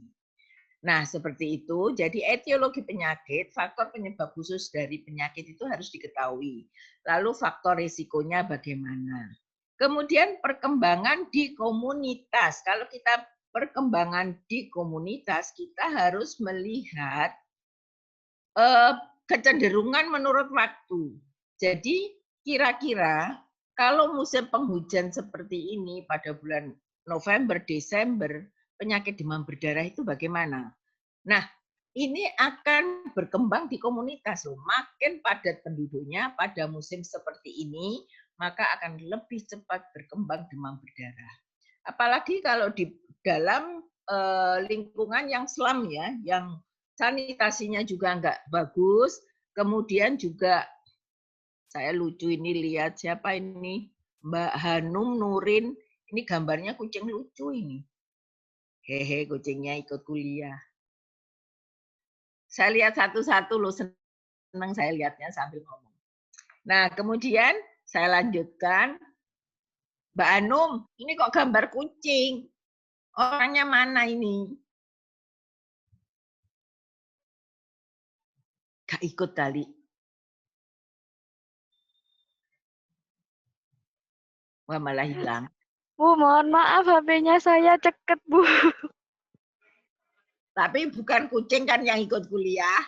Nah, seperti itu. Jadi etiologi penyakit, faktor penyebab khusus dari penyakit itu harus diketahui. Lalu faktor risikonya bagaimana. Kemudian perkembangan di komunitas. Kalau kita perkembangan di komunitas, kita harus melihat kecenderungan menurut waktu. Jadi kira-kira kalau musim penghujan seperti ini pada bulan November, Desember, penyakit demam berdarah itu bagaimana? Nah, ini akan berkembang di komunitas loh. Makin padat penduduknya pada musim seperti ini, maka akan lebih cepat berkembang demam berdarah. Apalagi kalau di dalam lingkungan yang slum ya, yang sanitasinya juga enggak bagus, kemudian juga saya lucu ini lihat siapa ini, Mbak Hanum Nurin, ini gambarnya kucing lucu ini. Hehe, kucingnya ikut kuliah. Saya lihat satu-satu loh, senang saya lihatnya sambil ngomong. Nah, kemudian saya lanjutkan. Mbak Hanum, ini kok gambar kucing? Orangnya mana ini? Gak ikut kali. Wah, malah hilang. Bu, mohon maaf HP-nya saya ceket, Bu. Tapi bukan kucing kan yang ikut kuliah.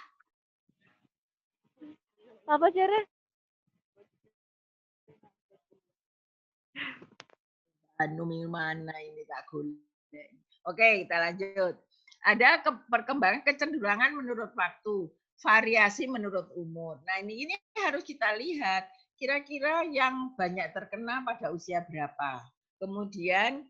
Apa cara? Hanum mana ini tak golek. Oke, kita lanjut. Ada perkembangan kecenderungan menurut waktu, variasi menurut umur. Nah, ini harus kita lihat kira-kira yang banyak terkena pada usia berapa. Kemudian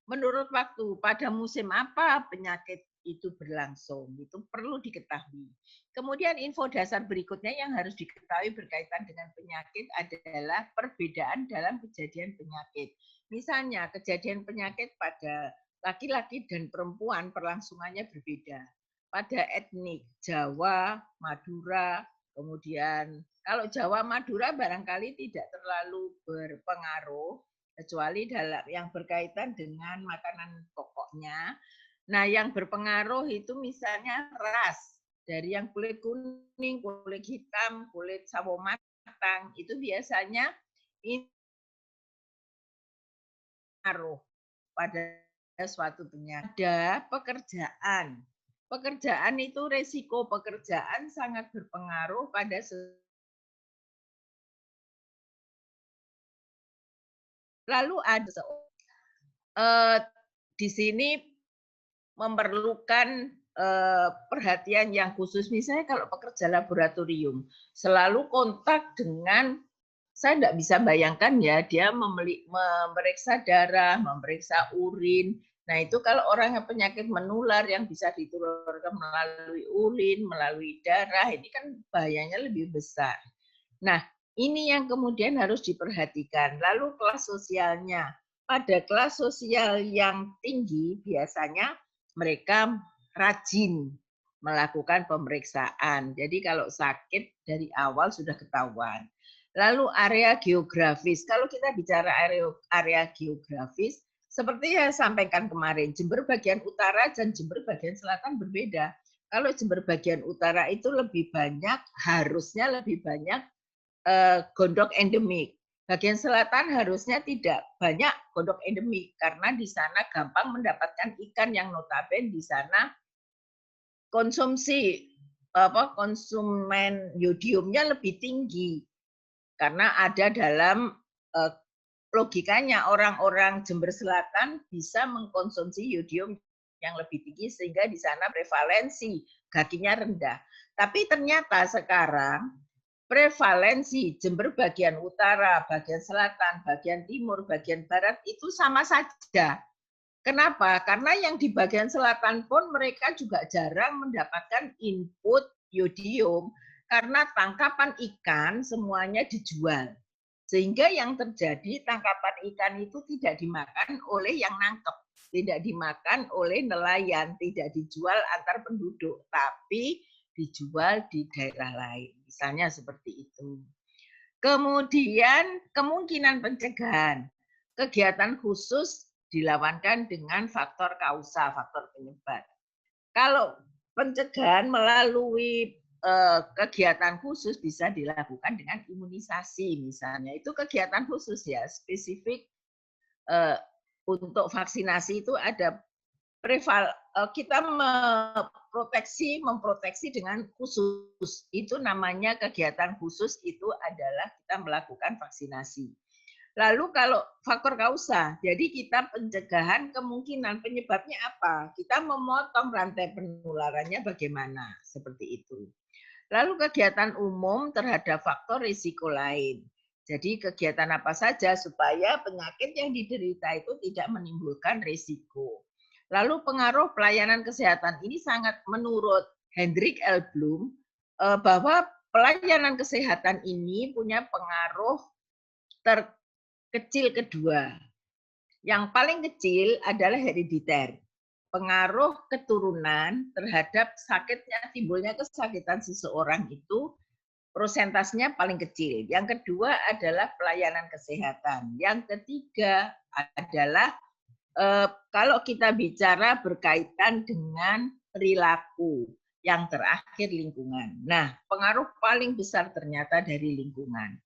menurut waktu, pada musim apa penyakit itu berlangsung, itu perlu diketahui. Kemudian info dasar berikutnya yang harus diketahui berkaitan dengan penyakit adalah perbedaan dalam kejadian penyakit. Misalnya kejadian penyakit pada laki-laki dan perempuan perlangsungannya berbeda. Pada etnik Jawa, Madura, kemudian kalau Jawa Madura barangkali tidak terlalu berpengaruh, kecuali dalam yang berkaitan dengan makanan pokoknya. Nah, yang berpengaruh itu misalnya ras, dari yang kulit kuning, kulit hitam, kulit sawo matang, itu biasanya ini pengaruh pada suatu penyakit. Ada pekerjaan. Pekerjaan itu resiko pekerjaan sangat berpengaruh pada lalu ada di sini memerlukan perhatian yang khusus. Misalnya kalau pekerja laboratorium, selalu kontak dengan, saya tidak bisa bayangkan ya, dia memeriksa darah, memeriksa urin. Nah itu kalau orang yang penyakit menular yang bisa diturunkan melalui urin, melalui darah, ini kan bahayanya lebih besar. Nah ini yang kemudian harus diperhatikan. Lalu kelas sosialnya. Pada kelas sosial yang tinggi biasanya mereka rajin melakukan pemeriksaan. Jadi kalau sakit dari awal sudah ketahuan. Lalu area geografis. Kalau kita bicara area geografis, seperti yang saya sampaikan kemarin, Jember bagian utara dan Jember bagian selatan berbeda. Kalau Jember bagian utara itu lebih banyak, harusnya lebih banyak gondok endemik. Bagian selatan harusnya tidak banyak gondok endemik karena di sana gampang mendapatkan ikan yang notabene di sana konsumen yodiumnya lebih tinggi karena ada dalam logikanya orang-orang Jember Selatan bisa mengkonsumsi yodium yang lebih tinggi sehingga di sana prevalensi gakinya rendah. Tapi ternyata sekarang prevalensi Jember bagian utara, bagian selatan, bagian timur, bagian barat itu sama saja. Kenapa? Karena yang di bagian selatan pun mereka juga jarang mendapatkan input yodium karena tangkapan ikan semuanya dijual. Sehingga yang terjadi tangkapan ikan itu tidak dimakan oleh yang nangkep, tidak dimakan oleh nelayan, tidak dijual antar penduduk, tapi dijual di daerah lain. Misalnya seperti itu. Kemudian kemungkinan pencegahan. Kegiatan khusus dilawankan dengan faktor kausa, faktor penyebab. Kalau pencegahan melalui kegiatan khusus bisa dilakukan dengan imunisasi misalnya. Itu kegiatan khusus ya, spesifik untuk vaksinasi itu ada kita memproteksi dengan khusus. Itu namanya kegiatan khusus, itu adalah kita melakukan vaksinasi. Lalu kalau faktor kausa, jadi kita pencegahan kemungkinan penyebabnya apa? Kita memotong rantai penularannya bagaimana? Seperti itu. Lalu kegiatan umum terhadap faktor risiko lain. Jadi kegiatan apa saja supaya penyakit yang diderita itu tidak menimbulkan risiko. Lalu pengaruh pelayanan kesehatan ini sangat menurut Hendrik L. Bloom bahwa pelayanan kesehatan ini punya pengaruh terkecil kedua. Yang paling kecil adalah herediter. Pengaruh keturunan terhadap sakitnya, timbulnya kesakitan seseorang itu prosentasenya paling kecil. Yang kedua adalah pelayanan kesehatan. Yang ketiga adalah kalau kita bicara berkaitan dengan perilaku, yang terakhir lingkungan. Nah, pengaruh paling besar ternyata dari lingkungan.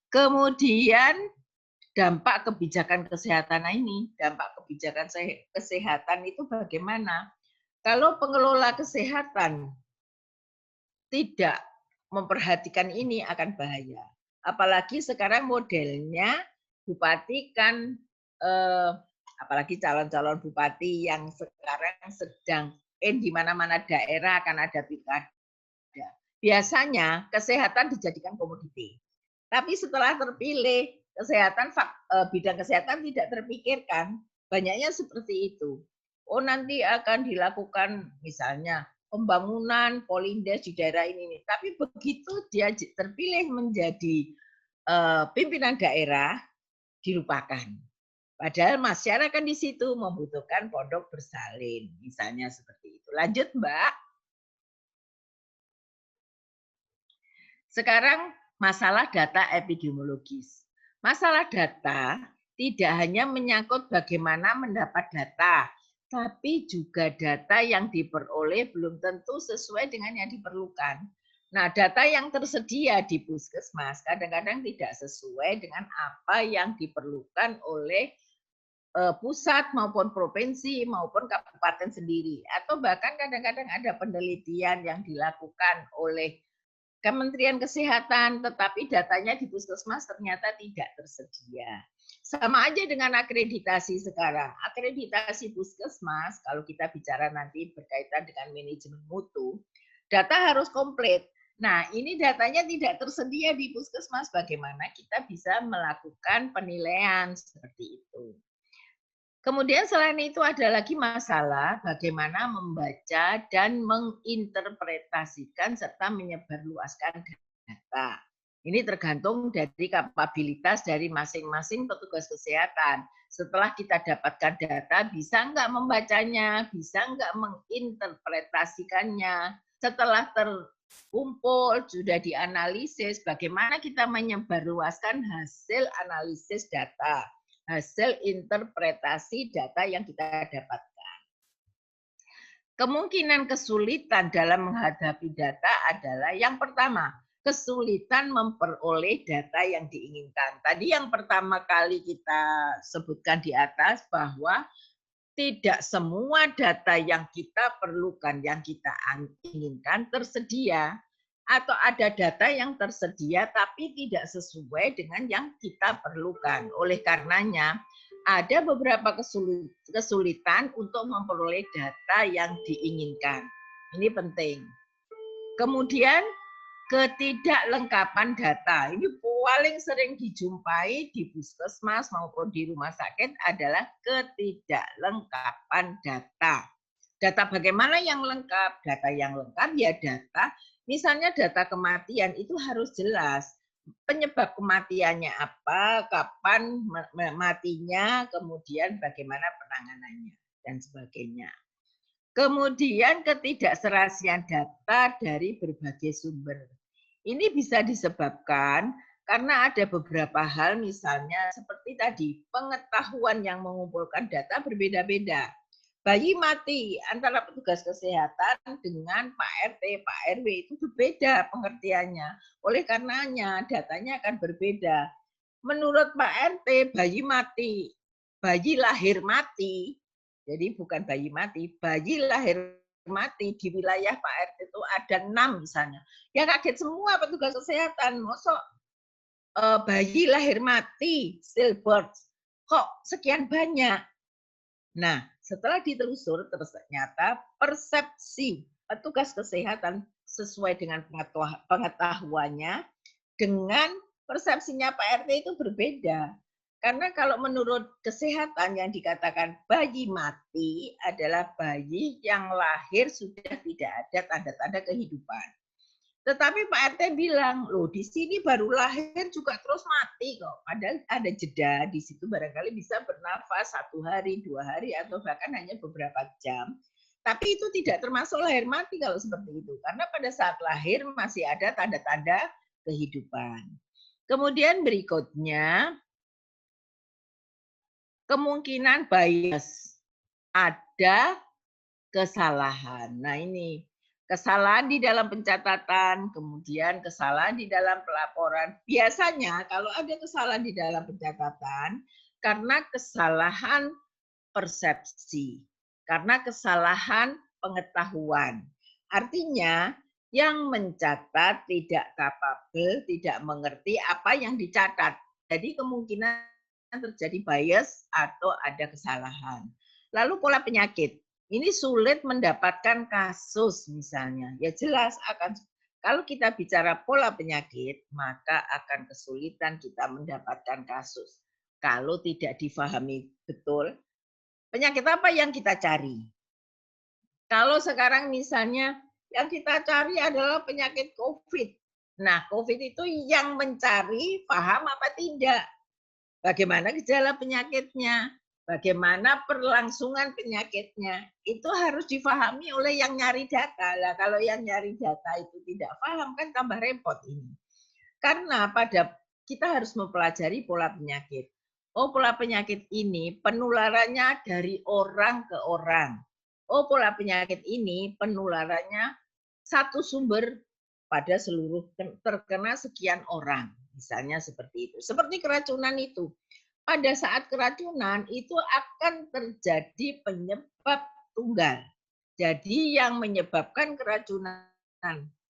Kemudian dampak kebijakan kesehatan ini, dampak kebijakan kesehatan itu bagaimana? Kalau pengelola kesehatan tidak memperhatikan ini akan bahaya. Apalagi sekarang modelnya bupati kan apalagi calon-calon bupati yang sekarang sedang di mana-mana daerah akan ada pilkada. Biasanya kesehatan dijadikan komoditi. Tapi setelah terpilih, bidang kesehatan tidak terpikirkan. Banyaknya seperti itu. Oh, nanti akan dilakukan misalnya pembangunan polindes di daerah ini. Tapi begitu dia terpilih menjadi pimpinan daerah, dilupakan. Padahal masyarakat di situ membutuhkan pondok bersalin, misalnya seperti itu. Lanjut, Mbak. Sekarang masalah data epidemiologis. Masalah data tidak hanya menyangkut bagaimana mendapat data, tapi juga data yang diperoleh belum tentu sesuai dengan yang diperlukan. Nah, data yang tersedia di puskesmas kadang-kadang tidak sesuai dengan apa yang diperlukan oleh pusat maupun provinsi maupun kabupaten sendiri. Atau bahkan kadang-kadang ada penelitian yang dilakukan oleh Kementerian Kesehatan, tetapi datanya di puskesmas ternyata tidak tersedia. Sama aja dengan akreditasi sekarang. Akreditasi puskesmas, kalau kita bicara nanti berkaitan dengan manajemen mutu, data harus komplit. Nah, ini datanya tidak tersedia di puskesmas. Bagaimana kita bisa melakukan penilaian seperti itu? Kemudian selain itu ada lagi masalah bagaimana membaca dan menginterpretasikan serta menyebarluaskan data. Ini tergantung dari kapabilitas dari masing-masing petugas kesehatan. Setelah kita dapatkan data, bisa nggak membacanya, bisa nggak menginterpretasikannya. Setelah terkumpul, sudah dianalisis, bagaimana kita menyebarluaskan hasil analisis data, hasil interpretasi data yang kita dapatkan. Kemungkinan kesulitan dalam menghadapi data adalah yang pertama, kesulitan memperoleh data yang diinginkan. Tadi yang pertama kali kita sebutkan di atas bahwa tidak semua data yang kita perlukan, yang kita inginkan tersedia. Atau ada data yang tersedia tapi tidak sesuai dengan yang kita perlukan. Oleh karenanya, ada beberapa kesulitan untuk memperoleh data yang diinginkan. Ini penting. Kemudian, ketidaklengkapan data. Ini paling sering dijumpai di puskesmas maupun di rumah sakit adalah ketidaklengkapan data. Data bagaimana yang lengkap? Data yang lengkap ya data, misalnya data kematian itu harus jelas. Penyebab kematiannya apa, kapan matinya, kemudian bagaimana penanganannya, dan sebagainya. Kemudian ketidakserasian data dari berbagai sumber. Ini bisa disebabkan karena ada beberapa hal, misalnya seperti tadi, pengetahuan yang mengumpulkan data berbeda-beda. Bayi mati antara petugas kesehatan dengan Pak RT, Pak RW itu berbeda pengertiannya. Oleh karenanya datanya akan berbeda. Menurut Pak RT, bayi mati, bayi lahir mati, jadi bukan bayi mati, bayi lahir mati di wilayah Pak RT itu ada 6 misalnya. Ya kaget semua petugas kesehatan, mosok bayi lahir mati, stillbirth, kok sekian banyak. Nah, setelah ditelusur ternyata persepsi petugas kesehatan sesuai dengan pengetahuannya dengan persepsinya Pak RT itu berbeda. Karena kalau menurut kesehatan yang dikatakan bayi mati adalah bayi yang lahir sudah tidak ada tanda-tanda kehidupan. Tetapi Pak RT bilang, loh di sini baru lahir juga terus mati kok. Padahal ada jeda di situ, barangkali bisa bernafas 1 hari, 2 hari, atau bahkan hanya beberapa jam. Tapi itu tidak termasuk lahir mati kalau seperti itu. Karena pada saat lahir masih ada tanda-tanda kehidupan. Kemudian berikutnya, kemungkinan bias. Ada kesalahan. Nah ini, kesalahan di dalam pencatatan, kemudian kesalahan di dalam pelaporan. Biasanya kalau ada kesalahan di dalam pencatatan, karena kesalahan persepsi, karena kesalahan pengetahuan. Artinya yang mencatat tidak kapabel, tidak mengerti apa yang dicatat. Jadi kemungkinan terjadi bias atau ada kesalahan. Lalu pola penyakit. ini sulit mendapatkan kasus misalnya. Ya jelas akan, kalau kita bicara pola penyakit, maka akan kesulitan kita mendapatkan kasus. Kalau tidak difahami betul, penyakit apa yang kita cari. Kalau sekarang misalnya yang kita cari adalah penyakit COVID. Nah, COVID itu yang mencari paham apa tidak. Bagaimana gejala penyakitnya, bagaimana perlangsungan penyakitnya. Itu harus difahami oleh yang nyari data. Lah, kalau yang nyari data itu tidak paham kan tambah repot ini. Karena kita harus mempelajari pola penyakit. Oh, pola penyakit ini penularannya dari orang ke orang. Oh, pola penyakit ini penularannya satu sumber pada seluruh terkena sekian orang. Misalnya seperti itu. Seperti keracunan itu. Pada saat keracunan itu akan terjadi penyebab tunggal. Jadi yang menyebabkan keracunan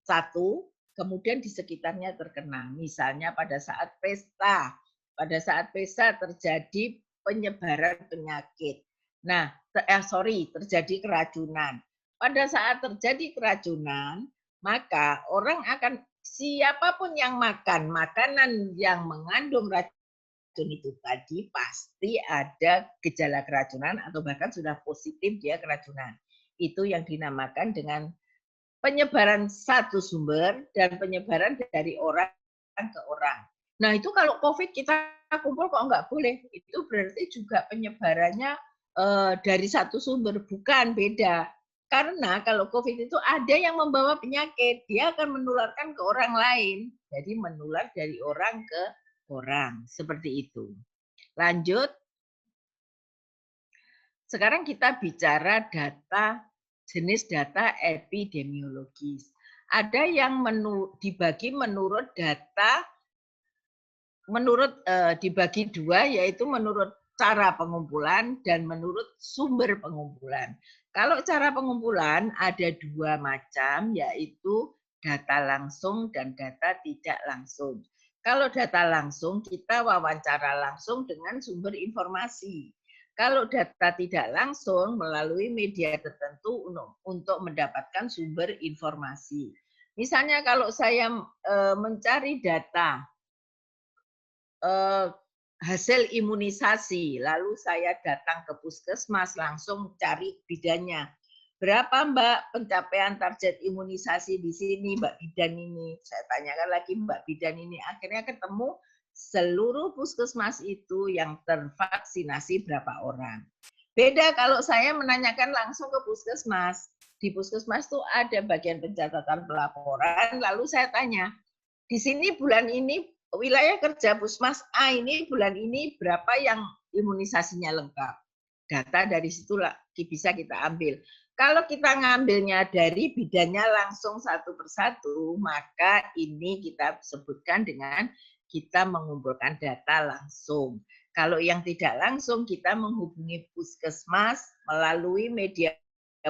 satu, kemudian di sekitarnya terkena. Misalnya pada saat pesta. Pada saat pesta terjadi penyebaran penyakit. Nah, terjadi keracunan. Pada saat terjadi keracunan, maka orang akan, siapapun yang makan makanan yang mengandung racun itu tadi, pasti ada gejala keracunan atau bahkan sudah positif dia keracunan. Itu yang dinamakan dengan penyebaran satu sumber dan penyebaran dari orang ke orang. Nah, itu kalau COVID kita kumpul kok nggak boleh. Itu berarti juga penyebarannya dari satu sumber, bukan, beda. Karena kalau COVID itu ada yang membawa penyakit, dia akan menularkan ke orang lain. Jadi menular dari orang ke orang, seperti itu. Lanjut. Sekarang kita bicara data, jenis data epidemiologis. Ada yang dibagi menurut data, dibagi dua, yaitu menurut cara pengumpulan dan menurut sumber pengumpulan. Kalau cara pengumpulan ada dua macam, yaitu data langsung dan data tidak langsung. Kalau data langsung, kita wawancara langsung dengan sumber informasi. Kalau data tidak langsung, melalui media tertentu untuk mendapatkan sumber informasi. Misalnya kalau saya mencari data hasil imunisasi, lalu saya datang ke puskesmas langsung cari bidannya. Berapa Mbak pencapaian target imunisasi di sini Mbak Bidan ini? Saya tanyakan lagi Mbak Bidan ini. Akhirnya ketemu seluruh puskesmas itu yang tervaksinasi berapa orang. Beda kalau saya menanyakan langsung ke puskesmas. Di puskesmas itu ada bagian pencatatan pelaporan, lalu saya tanya, di sini bulan ini wilayah kerja Puskesmas A ini bulan ini berapa yang imunisasinya lengkap. Data dari situ bisa kita ambil. Kalau kita ngambilnya dari bidannya langsung satu persatu, maka ini kita sebutkan dengan kita mengumpulkan data langsung. Kalau yang tidak langsung, kita menghubungi puskesmas melalui media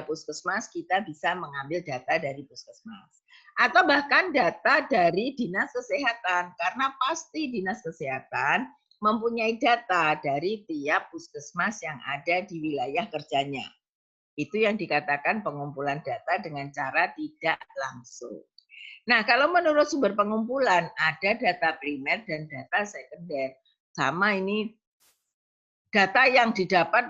puskesmas, kita bisa mengambil data dari puskesmas. Atau bahkan data dari dinas kesehatan, karena pasti dinas kesehatan mempunyai data dari tiap puskesmas yang ada di wilayah kerjanya. Itu yang dikatakan pengumpulan data dengan cara tidak langsung. Nah, kalau menurut sumber pengumpulan, ada data primer dan data sekunder. Sama ini data yang didapat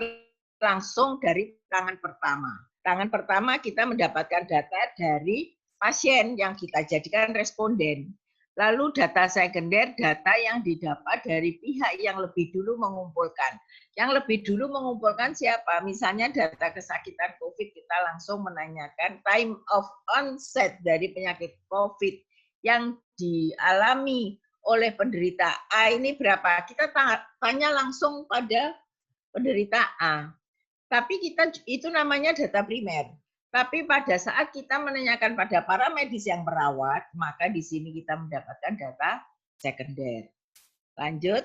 langsung dari tangan pertama. Tangan pertama kita mendapatkan data dari pasien yang kita jadikan responden. Lalu data sekunder, data yang didapat dari pihak yang lebih dulu mengumpulkan. Yang lebih dulu mengumpulkan siapa? Misalnya data kesakitan COVID, kita langsung menanyakan time of onset dari penyakit COVID yang dialami oleh penderita A ini berapa? Kita tanya langsung pada penderita A. Tapi itu namanya data primer. Tapi pada saat kita menanyakan pada para medis yang merawat, maka di sini kita mendapatkan data sekunder. Lanjut.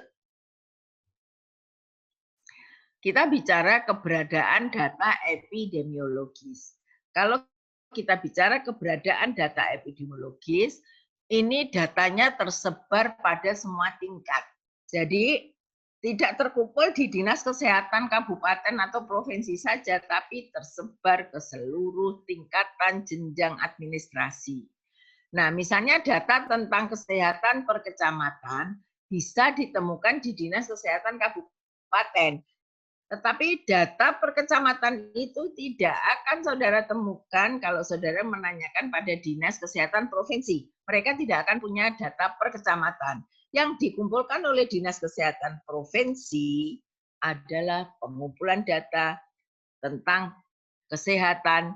Kita bicara keberadaan data epidemiologis. Kalau kita bicara keberadaan data epidemiologis, ini datanya tersebar pada semua tingkat. Jadi tidak terkumpul di Dinas Kesehatan Kabupaten atau Provinsi saja, tapi tersebar ke seluruh tingkatan jenjang administrasi. Nah, misalnya data tentang kesehatan per kecamatan bisa ditemukan di Dinas Kesehatan Kabupaten. Tetapi data per kecamatan itu tidak akan saudara temukan kalau saudara menanyakan pada Dinas Kesehatan Provinsi. Mereka tidak akan punya data per kecamatan. Yang dikumpulkan oleh Dinas Kesehatan Provinsi adalah pengumpulan data tentang kesehatan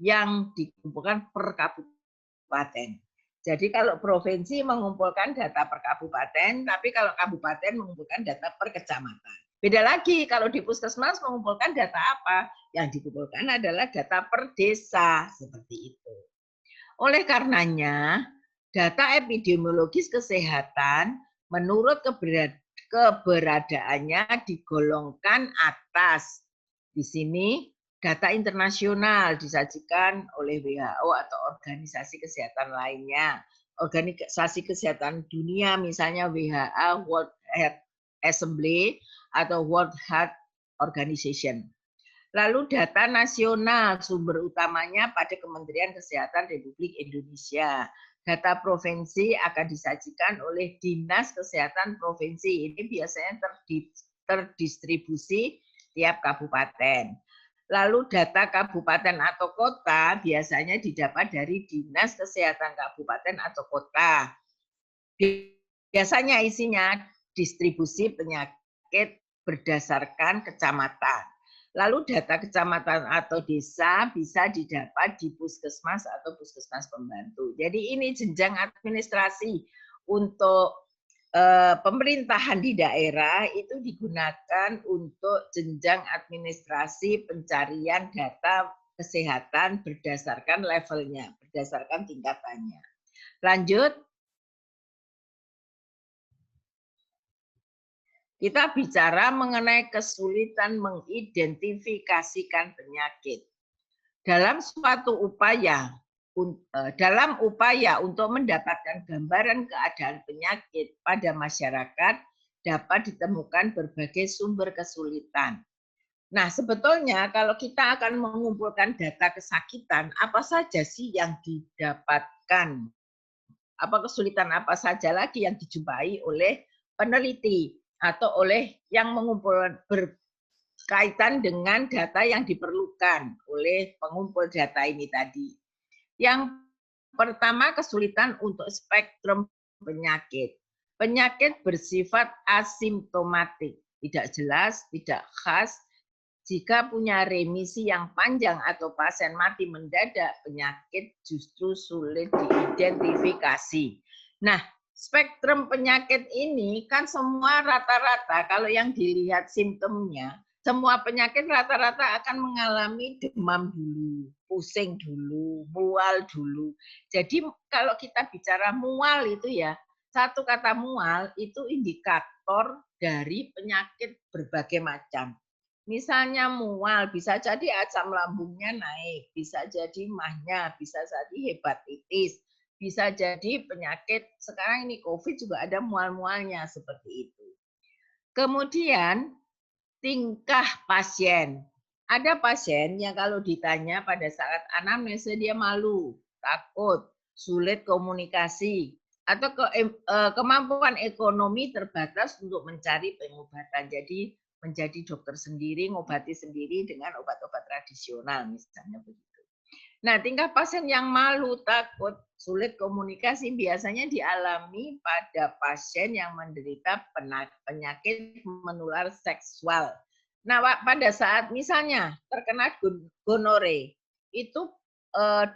yang dikumpulkan per kabupaten. Jadi kalau provinsi mengumpulkan data per kabupaten, tapi kalau kabupaten mengumpulkan data per kecamatan. Beda lagi kalau di puskesmas mengumpulkan data apa? Yang dikumpulkan adalah data per desa, seperti itu. Oleh karenanya, data epidemiologis kesehatan menurut keberadaannya digolongkan atas. Di sini data internasional disajikan oleh WHO atau organisasi kesehatan lainnya. Organisasi kesehatan dunia misalnya WHO, World Health Assembly, atau World Health Organization. Lalu data nasional sumber utamanya pada Kementerian Kesehatan Republik Indonesia. Data provinsi akan disajikan oleh Dinas Kesehatan Provinsi. Ini biasanya terdistribusi tiap kabupaten. Lalu data kabupaten atau kota biasanya didapat dari Dinas Kesehatan Kabupaten atau kota. Biasanya isinya distribusi penyakit berdasarkan kecamatan. Lalu data kecamatan atau desa bisa didapat di puskesmas atau puskesmas pembantu. Jadi ini jenjang administrasi untuk pemerintahan di daerah itu digunakan untuk jenjang administrasi pencarian data kesehatan berdasarkan levelnya, berdasarkan tingkatannya. Lanjut. Kita bicara mengenai kesulitan mengidentifikasikan penyakit. Dalam suatu upaya untuk mendapatkan gambaran keadaan penyakit pada masyarakat dapat ditemukan berbagai sumber kesulitan. Nah, sebetulnya kalau kita akan mengumpulkan data kesakitan, apa saja sih yang didapatkan? Apa kesulitan apa saja lagi yang dijumpai oleh peneliti atau oleh yang mengumpulkan berkaitan dengan data yang diperlukan oleh pengumpul data ini tadi. Yang pertama, kesulitan untuk spektrum penyakit. Penyakit bersifat asimptomatik, tidak jelas, tidak khas. Jika punya remisi yang panjang atau pasien mati mendadak, penyakit justru sulit diidentifikasi. Nah, spektrum penyakit ini kan semua rata-rata, kalau yang dilihat simptomnya, semua penyakit rata-rata akan mengalami demam dulu, pusing dulu, mual dulu. Jadi kalau kita bicara mual itu ya, satu kata mual itu indikator dari penyakit berbagai macam. Misalnya mual, bisa jadi asam lambungnya naik, bisa jadi mahnya, bisa jadi hepatitis, bisa jadi penyakit, sekarang ini COVID juga ada mual-mualnya seperti itu. Kemudian tingkah pasien. Ada pasien yang kalau ditanya pada saat anamnesa dia malu, takut, sulit komunikasi, atau kemampuan ekonomi terbatas untuk mencari pengobatan. Jadi menjadi dokter sendiri, ngobati sendiri dengan obat-obat tradisional misalnya begitu. Nah, tingkah pasien yang malu, takut, sulit komunikasi biasanya dialami pada pasien yang menderita penyakit menular seksual. Nah, pada saat misalnya terkena gonore, itu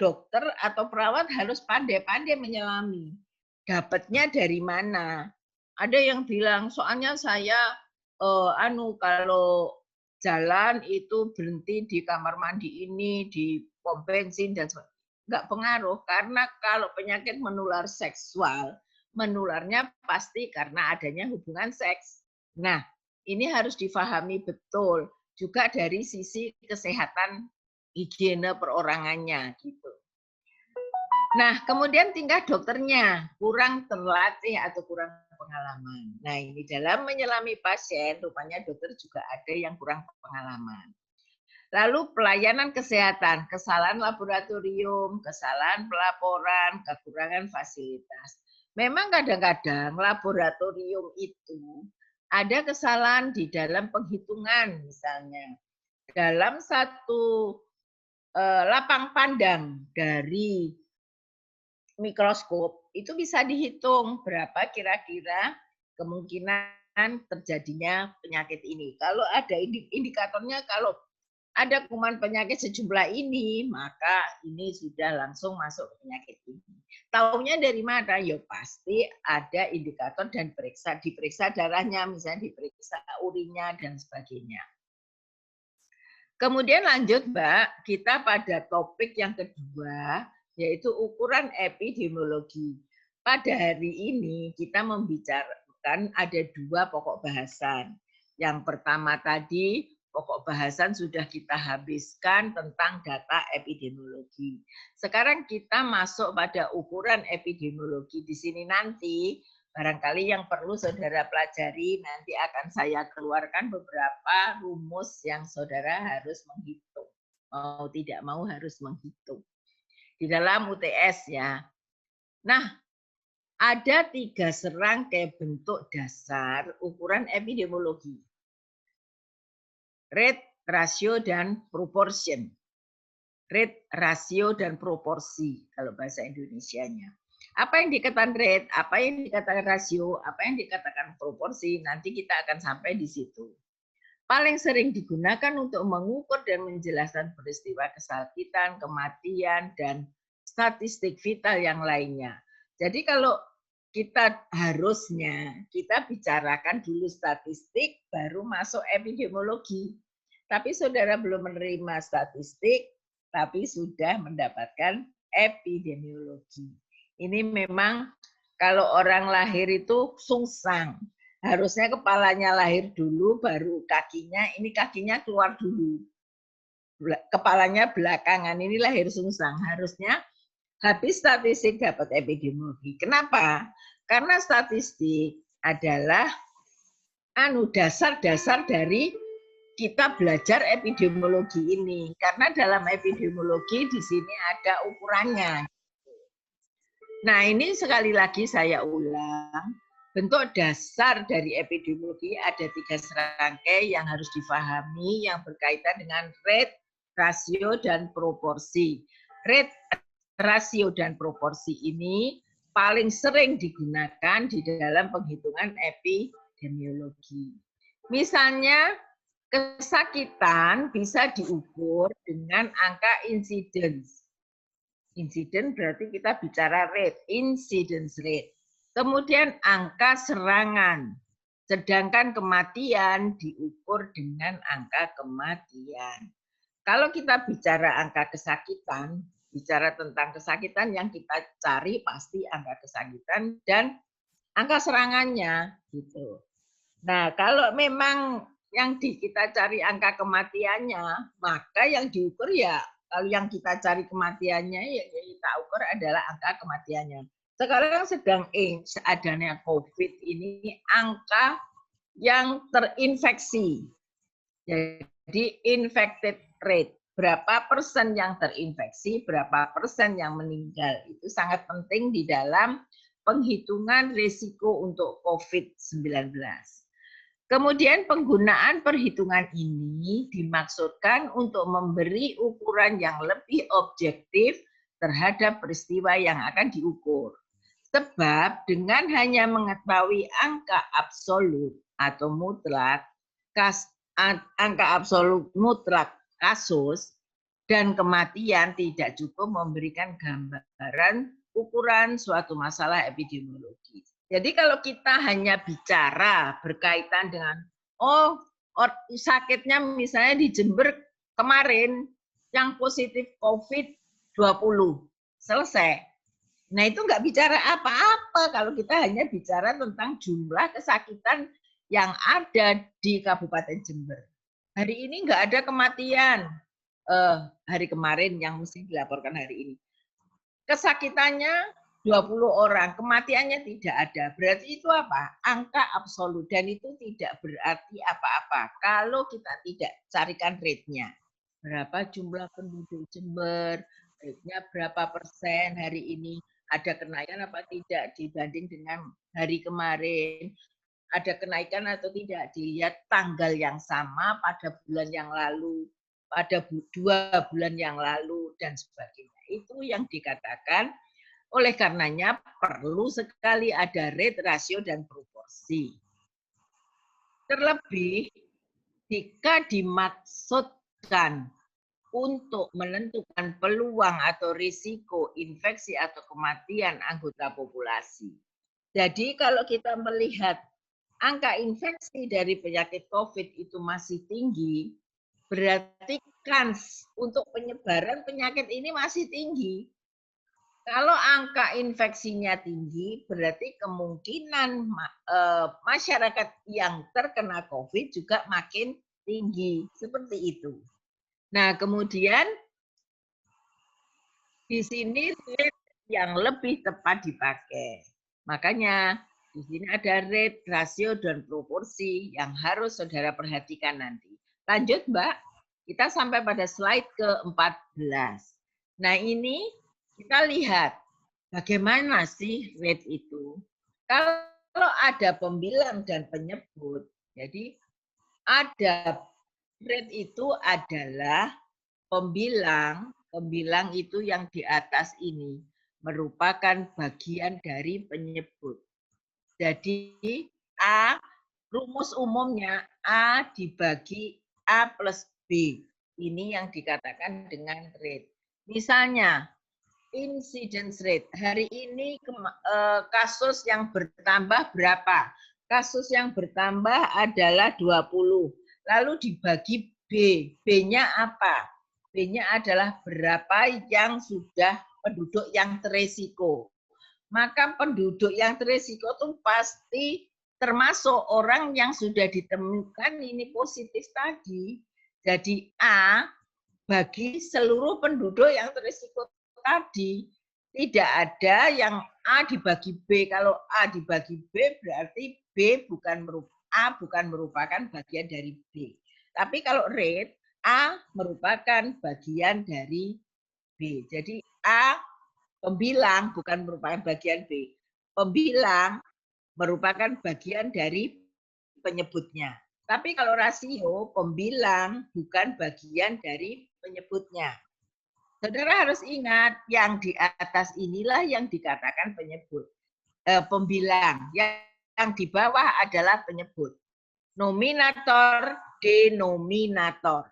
dokter atau perawat harus pandai-pandai menyelami. Dapatnya dari mana? Ada yang bilang, soalnya saya kalau jalan itu berhenti di kamar mandi ini, di pom bensin dan sebagainya. Enggak pengaruh, karena kalau penyakit menular seksual, menularnya pasti karena adanya hubungan seks. Nah, ini harus difahami betul juga dari sisi kesehatan higiene perorangannya gitu. Nah, kemudian tingkah dokternya kurang terlatih atau kurang pengalaman. Nah, ini dalam menyelami pasien, rupanya dokter juga ada yang kurang pengalaman. Lalu pelayanan kesehatan, kesalahan laboratorium, kesalahan pelaporan, kekurangan fasilitas. Memang kadang-kadang laboratorium itu ada kesalahan di dalam penghitungan misalnya. Dalam satu lapang pandang dari mikroskop itu bisa dihitung berapa kira-kira kemungkinan terjadinya penyakit ini. Kalau ada indikatornya, kalau ada kuman penyakit sejumlah ini, maka ini sudah langsung masuk penyakit ini. Taunya dari mana? Ya pasti ada indikator dan diperiksa darahnya, misalnya diperiksa urinnya dan sebagainya. Kemudian lanjut Mbak, kita pada topik yang kedua, yaitu ukuran epidemiologi. Pada hari ini kita membicarakan ada dua pokok bahasan. Yang pertama tadi, pokok bahasan sudah kita habiskan tentang data epidemiologi. Sekarang kita masuk pada ukuran epidemiologi. Di sini nanti barangkali yang perlu saudara pelajari, nanti akan saya keluarkan beberapa rumus yang saudara harus menghitung. Mau tidak mau harus menghitung. Di dalam UTS ya. Nah, ada 3 serangkai bentuk dasar ukuran epidemiologi. Rate, ratio, dan proportion. Rate, rasio, dan proporsi kalau bahasa Indonesianya. Apa yang dikatakan rate, apa yang dikatakan rasio, apa yang dikatakan proporsi, nanti kita akan sampai di situ. Paling sering digunakan untuk mengukur dan menjelaskan peristiwa kesakitan, kematian, dan statistik vital yang lainnya. Jadi kalau kita harusnya kita bicarakan dulu statistik, baru masuk epidemiologi. Tapi saudara belum menerima statistik, tapi sudah mendapatkan epidemiologi. Ini memang kalau orang lahir itu sungsang. Harusnya kepalanya lahir dulu, baru kakinya. Ini kakinya keluar dulu. Kepalanya belakangan. Ini lahir sungsang. Harusnya habis statistik dapat epidemiologi. Kenapa? Karena statistik adalah dasar-dasar dari kita belajar epidemiologi ini. Karena dalam epidemiologi di sini ada ukurannya. Nah, ini sekali lagi saya ulang, bentuk dasar dari epidemiologi ada 3 serangkai yang harus difahami yang berkaitan dengan rate, rasio, dan proporsi. Rate, rasio, dan proporsi ini paling sering digunakan di dalam penghitungan epidemiologi. Misalnya, kesakitan bisa diukur dengan angka incidence. Insiden berarti kita bicara rate, incidence rate. Kemudian angka serangan, sedangkan kematian diukur dengan angka kematian. Kalau kita bicara angka kesakitan, bicara tentang kesakitan yang kita cari pasti angka kesakitan dan angka serangannya gitu. Nah, kalau memang yang kita cari angka kematiannya, maka yang diukur ya kalau yang kita cari kematiannya ya kita ukur adalah angka kematiannya. Sekarang sedang adanya COVID ini angka yang terinfeksi. Jadi infected rate. Berapa persen yang terinfeksi, berapa persen yang meninggal. Itu sangat penting di dalam penghitungan risiko untuk COVID-19. Kemudian penggunaan perhitungan ini dimaksudkan untuk memberi ukuran yang lebih objektif terhadap peristiwa yang akan diukur. Sebab dengan hanya mengetahui angka absolut atau mutlak, angka absolut mutlak kasus dan kematian tidak cukup memberikan gambaran ukuran suatu masalah epidemiologis. Jadi kalau kita hanya bicara berkaitan dengan sakitnya misalnya di Jember kemarin yang positif COVID-20 selesai. Nah itu nggak bicara apa-apa kalau kita hanya bicara tentang jumlah kesakitan yang ada di Kabupaten Jember. Hari ini nggak ada kematian hari kemarin yang mesti dilaporkan hari ini. kesakitannya 20 orang, kematiannya tidak ada. Berarti itu apa? Angka absolut dan itu tidak berarti apa-apa kalau kita tidak carikan rate-nya. Berapa jumlah penduduk Jember, rate-nya berapa persen hari ini, ada kenaikan apa tidak dibanding dengan hari kemarin, ada kenaikan atau tidak, dilihat tanggal yang sama pada bulan yang lalu, pada 2 bulan yang lalu, dan sebagainya. Itu yang dikatakan. Oleh karenanya perlu sekali ada rate, rasio, dan proporsi. Terlebih jika dimaksudkan untuk menentukan peluang atau risiko infeksi atau kematian anggota populasi. Jadi kalau kita melihat angka infeksi dari penyakit COVID itu masih tinggi, berarti kans untuk penyebaran penyakit ini masih tinggi. Kalau angka infeksinya tinggi, berarti kemungkinan masyarakat yang terkena COVID juga makin tinggi. Seperti itu. Nah, kemudian di sini rate yang lebih tepat dipakai. Makanya di sini ada rate, rasio, dan proporsi yang harus saudara perhatikan nanti. Lanjut, Mbak. Kita sampai pada slide ke-14. Nah, ini kita lihat bagaimana sih rate itu. Kalau ada pembilang dan penyebut, jadi ada rate itu adalah pembilang itu yang di atas ini merupakan bagian dari penyebut. Jadi A, rumus umumnya A dibagi A plus B. Ini yang dikatakan dengan rate. Misalnya, incidence rate. Hari ini kasus yang bertambah berapa? Kasus yang bertambah adalah 20. Lalu dibagi B. B-nya apa? B-nya adalah berapa yang sudah penduduk yang teresiko. Maka penduduk yang teresiko itu pasti termasuk orang yang sudah ditemukan ini positif tadi. Jadi A bagi seluruh penduduk yang teresiko tadi. Tidak ada yang A dibagi B. Kalau A dibagi B berarti B bukan A bukan merupakan bagian dari B. Tapi kalau rate, A merupakan bagian dari B. Jadi A pembilang bukan merupakan bagian B. Pembilang merupakan bagian dari penyebutnya. Tapi kalau rasio, pembilang bukan bagian dari penyebutnya. Saudara harus ingat, yang di atas inilah yang dikatakan penyebut. Pembilang. Yang di bawah adalah penyebut. Nominator, denominator.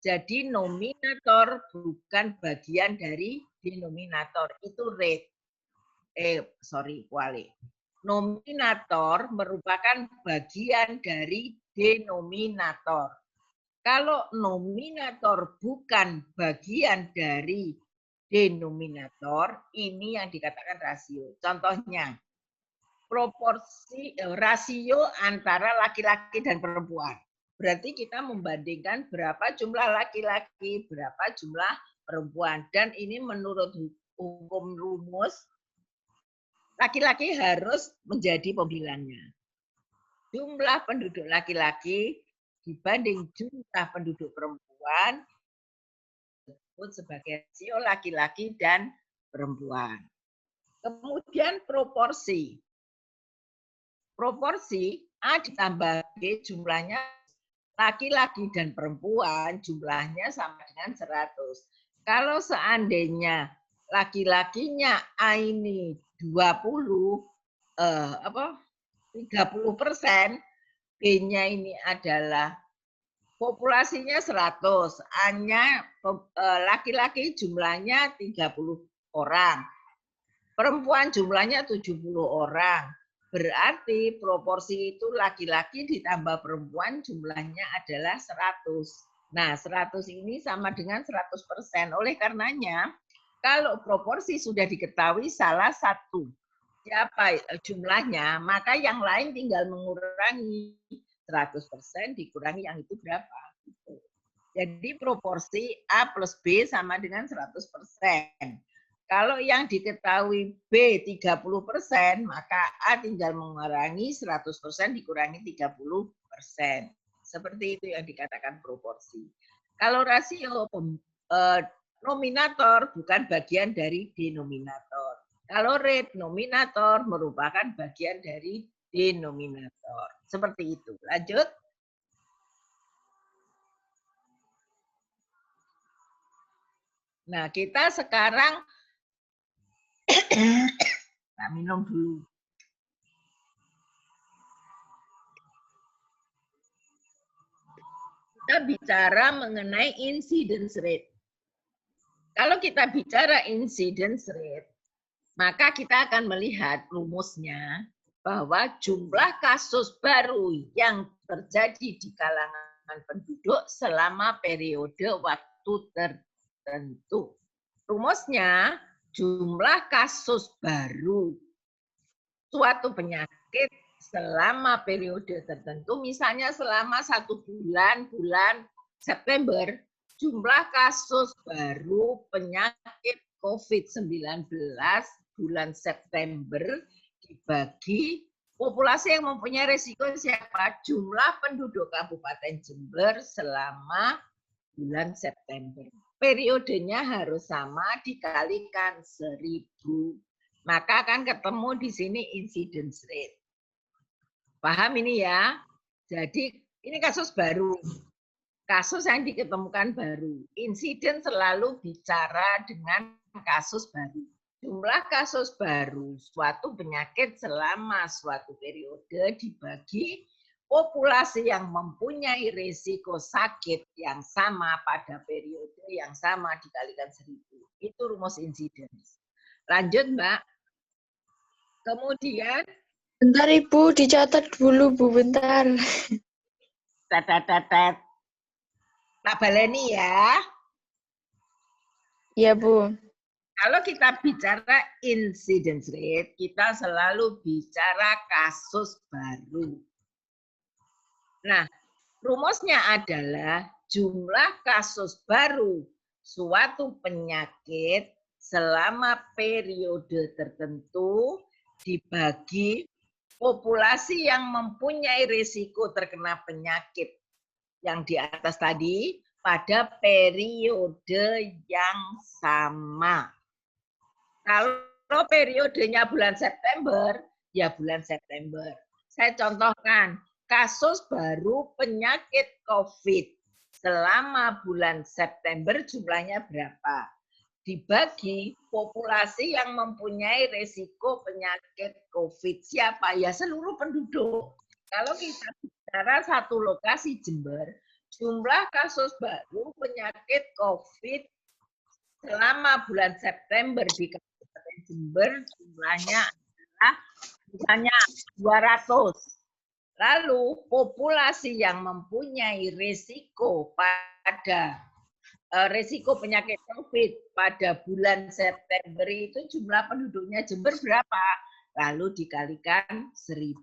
Jadi nominator bukan bagian dari denominator. Itu rate. Kuali. Nominator merupakan bagian dari denominator. Kalau nominator bukan bagian dari denominator, ini yang dikatakan rasio. Contohnya, proporsi rasio antara laki-laki dan perempuan. Berarti kita membandingkan berapa jumlah laki-laki, berapa jumlah perempuan. Dan ini menurut hukum rumus, laki-laki harus menjadi pembilangnya. Jumlah penduduk laki-laki dibanding jumlah penduduk perempuan disebut sebagai rasio laki-laki dan perempuan. Kemudian proporsi. Proporsi A ditambah B jumlahnya laki-laki dan perempuan jumlahnya sama dengan 100. Kalau seandainya laki-lakinya A ini 30%, B-nya ini adalah populasinya 100, A-nya laki-laki jumlahnya 30 orang, perempuan jumlahnya 70 orang. Berarti proporsi itu laki-laki ditambah perempuan jumlahnya adalah 100. Nah, 100 ini sama dengan 100%. Oleh karenanya, kalau proporsi sudah diketahui salah satu siapa jumlahnya, maka yang lain tinggal mengurangi 100% dikurangi yang itu berapa. Jadi proporsi A plus B sama dengan 100%. Kalau yang diketahui B 30%, maka A tinggal mengurangi 100% dikurangi 30%. Seperti itu yang dikatakan proporsi. Kalau rasio nominator bukan bagian dari denominator. Kalau rate nominator merupakan bagian dari denominator. Seperti itu. Lanjut. Nah, kita sekarang nah, minum dulu. Kita bicara mengenai incidence rate. Kalau kita bicara incidence rate, maka kita akan melihat rumusnya bahwa jumlah kasus baru yang terjadi di kalangan penduduk selama periode waktu tertentu. Rumusnya jumlah kasus baru suatu penyakit selama periode tertentu, misalnya selama 1 bulan, bulan September, jumlah kasus baru penyakit COVID-19 bulan September dibagi populasi yang mempunyai risiko siapa? Jumlah penduduk Kabupaten Jember selama bulan September. Periodenya harus sama dikalikan 1000. Maka akan ketemu di sini incidence rate. Paham ini ya? Jadi ini kasus baru. Kasus yang diketemukan baru. Insiden selalu bicara dengan kasus baru. Jumlah kasus baru suatu penyakit selama suatu periode dibagi populasi yang mempunyai risiko sakit yang sama pada periode yang sama dikalikan 1000. Itu rumus incidence. Lanjut, Mbak. Kemudian Bentar Ibu, dicatat dulu Bu, bentar. tet. Tak baleni ya. Iya Bu. Kalau kita bicara incidence rate, kita selalu bicara kasus baru. Nah, rumusnya adalah jumlah kasus baru suatu penyakit selama periode tertentu dibagi populasi yang mempunyai risiko terkena penyakit yang di atas tadi pada periode yang sama. Kalau periodenya bulan September, ya bulan September. Saya contohkan, kasus baru penyakit COVID selama bulan September jumlahnya berapa? Dibagi populasi yang mempunyai risiko penyakit COVID. Siapa? Ya seluruh penduduk. Kalau kita bicara satu lokasi Jember, jumlah kasus baru penyakit COVID selama bulan September di Kabupaten Jember jumlahnya adalah misalnya 200. Lalu populasi yang mempunyai risiko pada risiko penyakit COVID pada bulan September itu jumlah penduduknya Jember berapa? Lalu dikalikan 1000.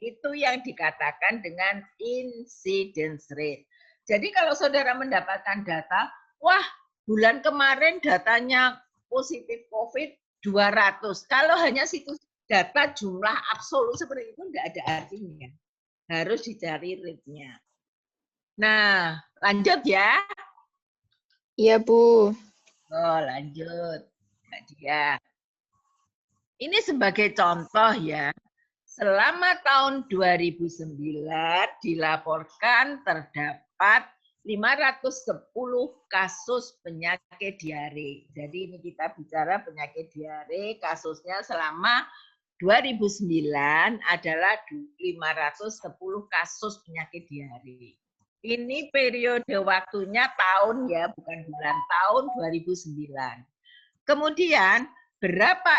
Itu yang dikatakan dengan incidence rate. Jadi kalau saudara mendapatkan data, wah bulan kemarin datanya positif COVID 200. Kalau hanya situs data jumlah absolut seperti itu enggak ada artinya. Harus dicari rate-nya. Nah, lanjut ya. Iya Bu. Oh, lanjut. Mbak Dia. Ini sebagai contoh ya. Selama tahun 2009 dilaporkan terdapat 510 kasus penyakit diare. Jadi ini kita bicara penyakit diare, kasusnya selama 2009 adalah 510 kasus penyakit diare. Ini periode waktunya tahun ya, bukan bulan, tahun 2009. Kemudian berapa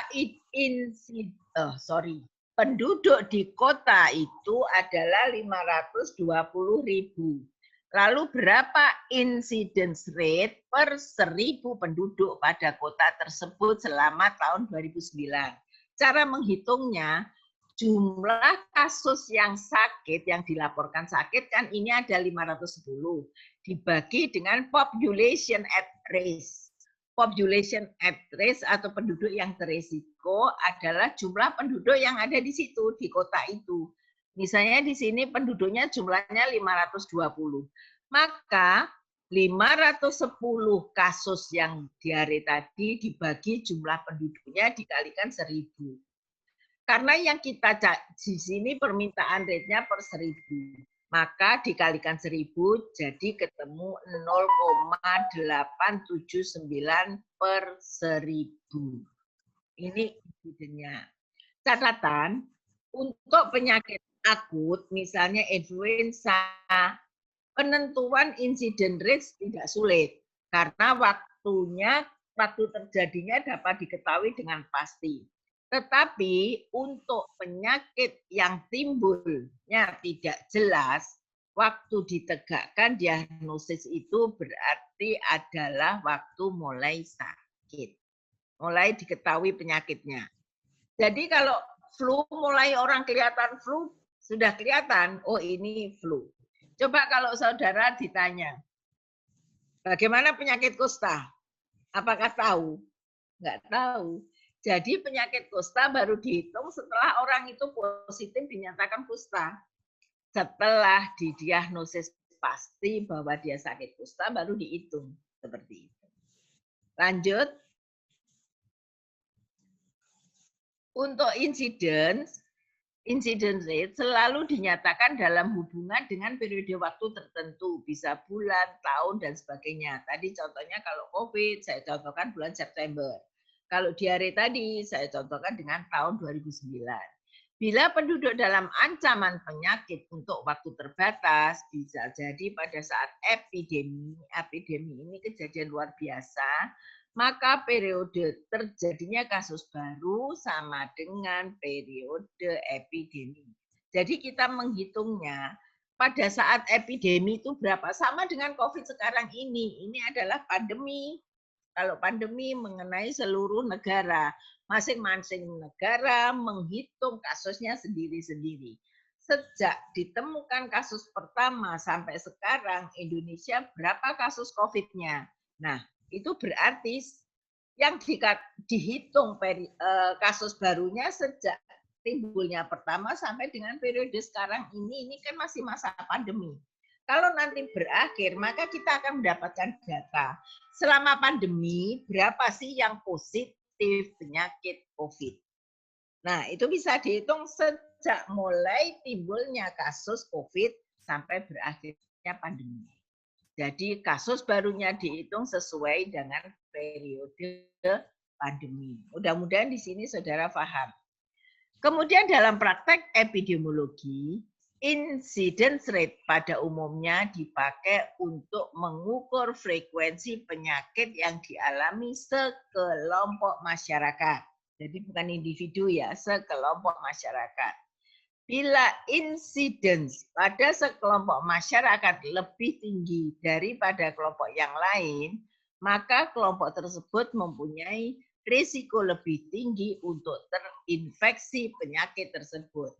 penduduk di kota itu adalah 520.000. Lalu berapa incidence rate per 1000 penduduk pada kota tersebut selama tahun 2009? Cara menghitungnya, jumlah kasus yang sakit, yang dilaporkan sakit kan ini ada 510. Dibagi dengan population at risk. population at risk atau penduduk yang beresiko adalah jumlah penduduk yang ada di situ, di kota itu. Misalnya di sini penduduknya jumlahnya 520. Maka 510 kasus yang diare tadi dibagi jumlah penduduknya dikalikan 1000. Karena yang kita di sini permintaan rate-nya per 1000. Maka dikalikan 1000 jadi ketemu 0,879 per 1000. Ini insidennya. Catatan, untuk penyakit akut, misalnya influenza, penentuan insiden rate tidak sulit. Karena waktu terjadinya dapat diketahui dengan pasti. Tetapi untuk penyakit yang timbulnya tidak jelas, waktu ditegakkan diagnosis itu berarti adalah waktu mulai sakit. Mulai diketahui penyakitnya. Jadi kalau flu, mulai orang kelihatan flu, sudah kelihatan, oh ini flu. Coba kalau saudara ditanya, bagaimana penyakit kusta? Apakah tahu? Enggak tahu. Jadi penyakit kusta baru dihitung setelah orang itu positif dinyatakan kusta. Setelah didiagnosis pasti bahwa dia sakit kusta baru dihitung seperti itu. Lanjut. Untuk incidence rate selalu dinyatakan dalam hubungan dengan periode waktu tertentu, bisa bulan, tahun, dan sebagainya. Tadi contohnya kalau COVID, saya contohkan bulan September. Kalau diare tadi, saya contohkan dengan tahun 2009. Bila penduduk dalam ancaman penyakit untuk waktu terbatas, bisa jadi pada saat epidemi ini kejadian luar biasa, maka periode terjadinya kasus baru sama dengan periode epidemi. Jadi kita menghitungnya pada saat epidemi itu berapa, sama dengan COVID sekarang ini. Ini adalah pandemi. Kalau pandemi mengenai seluruh negara, masing-masing negara menghitung kasusnya sendiri-sendiri. Sejak ditemukan kasus pertama sampai sekarang, Indonesia berapa kasus COVID-nya? Nah, itu berarti yang dihitung kasus barunya sejak timbulnya pertama sampai dengan periode sekarang ini kan masih masa pandemi. Kalau nanti berakhir, maka kita akan mendapatkan data. Selama pandemi, berapa sih yang positif penyakit COVID? Nah, itu bisa dihitung sejak mulai timbulnya kasus COVID sampai berakhirnya pandemi. Jadi kasus barunya dihitung sesuai dengan periode pandemi. Mudah-mudahan di sini saudara paham. Kemudian dalam praktek epidemiologi, incidence rate pada umumnya dipakai untuk mengukur frekuensi penyakit yang dialami sekelompok masyarakat. Jadi bukan individu ya, sekelompok masyarakat. Bila incidence pada sekelompok masyarakat lebih tinggi daripada kelompok yang lain, maka kelompok tersebut mempunyai risiko lebih tinggi untuk terinfeksi penyakit tersebut.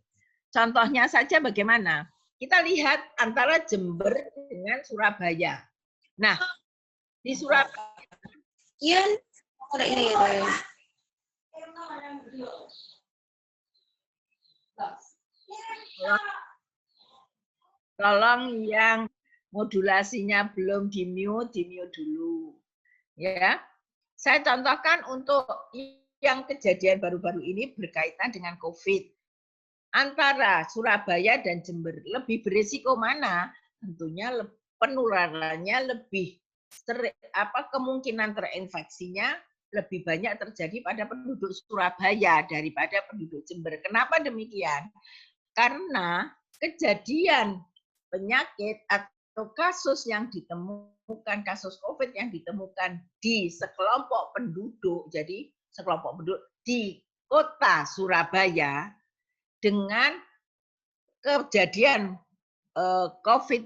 Contohnya saja bagaimana? Kita lihat antara Jember dengan Surabaya. Nah, di Surabaya. Iya, ini. Tolong yang modulasinya belum di-mute dulu. Ya. Saya contohkan untuk yang kejadian baru-baru ini berkaitan dengan COVID. Antara Surabaya dan Jember lebih berisiko mana? Tentunya penularannya lebih kemungkinan terinfeksinya lebih banyak terjadi pada penduduk Surabaya daripada penduduk Jember. Kenapa demikian? Karena kejadian penyakit atau kasus yang ditemukan, kasus COVID yang ditemukan di sekelompok penduduk, jadi sekelompok penduduk di kota Surabaya, dengan kejadian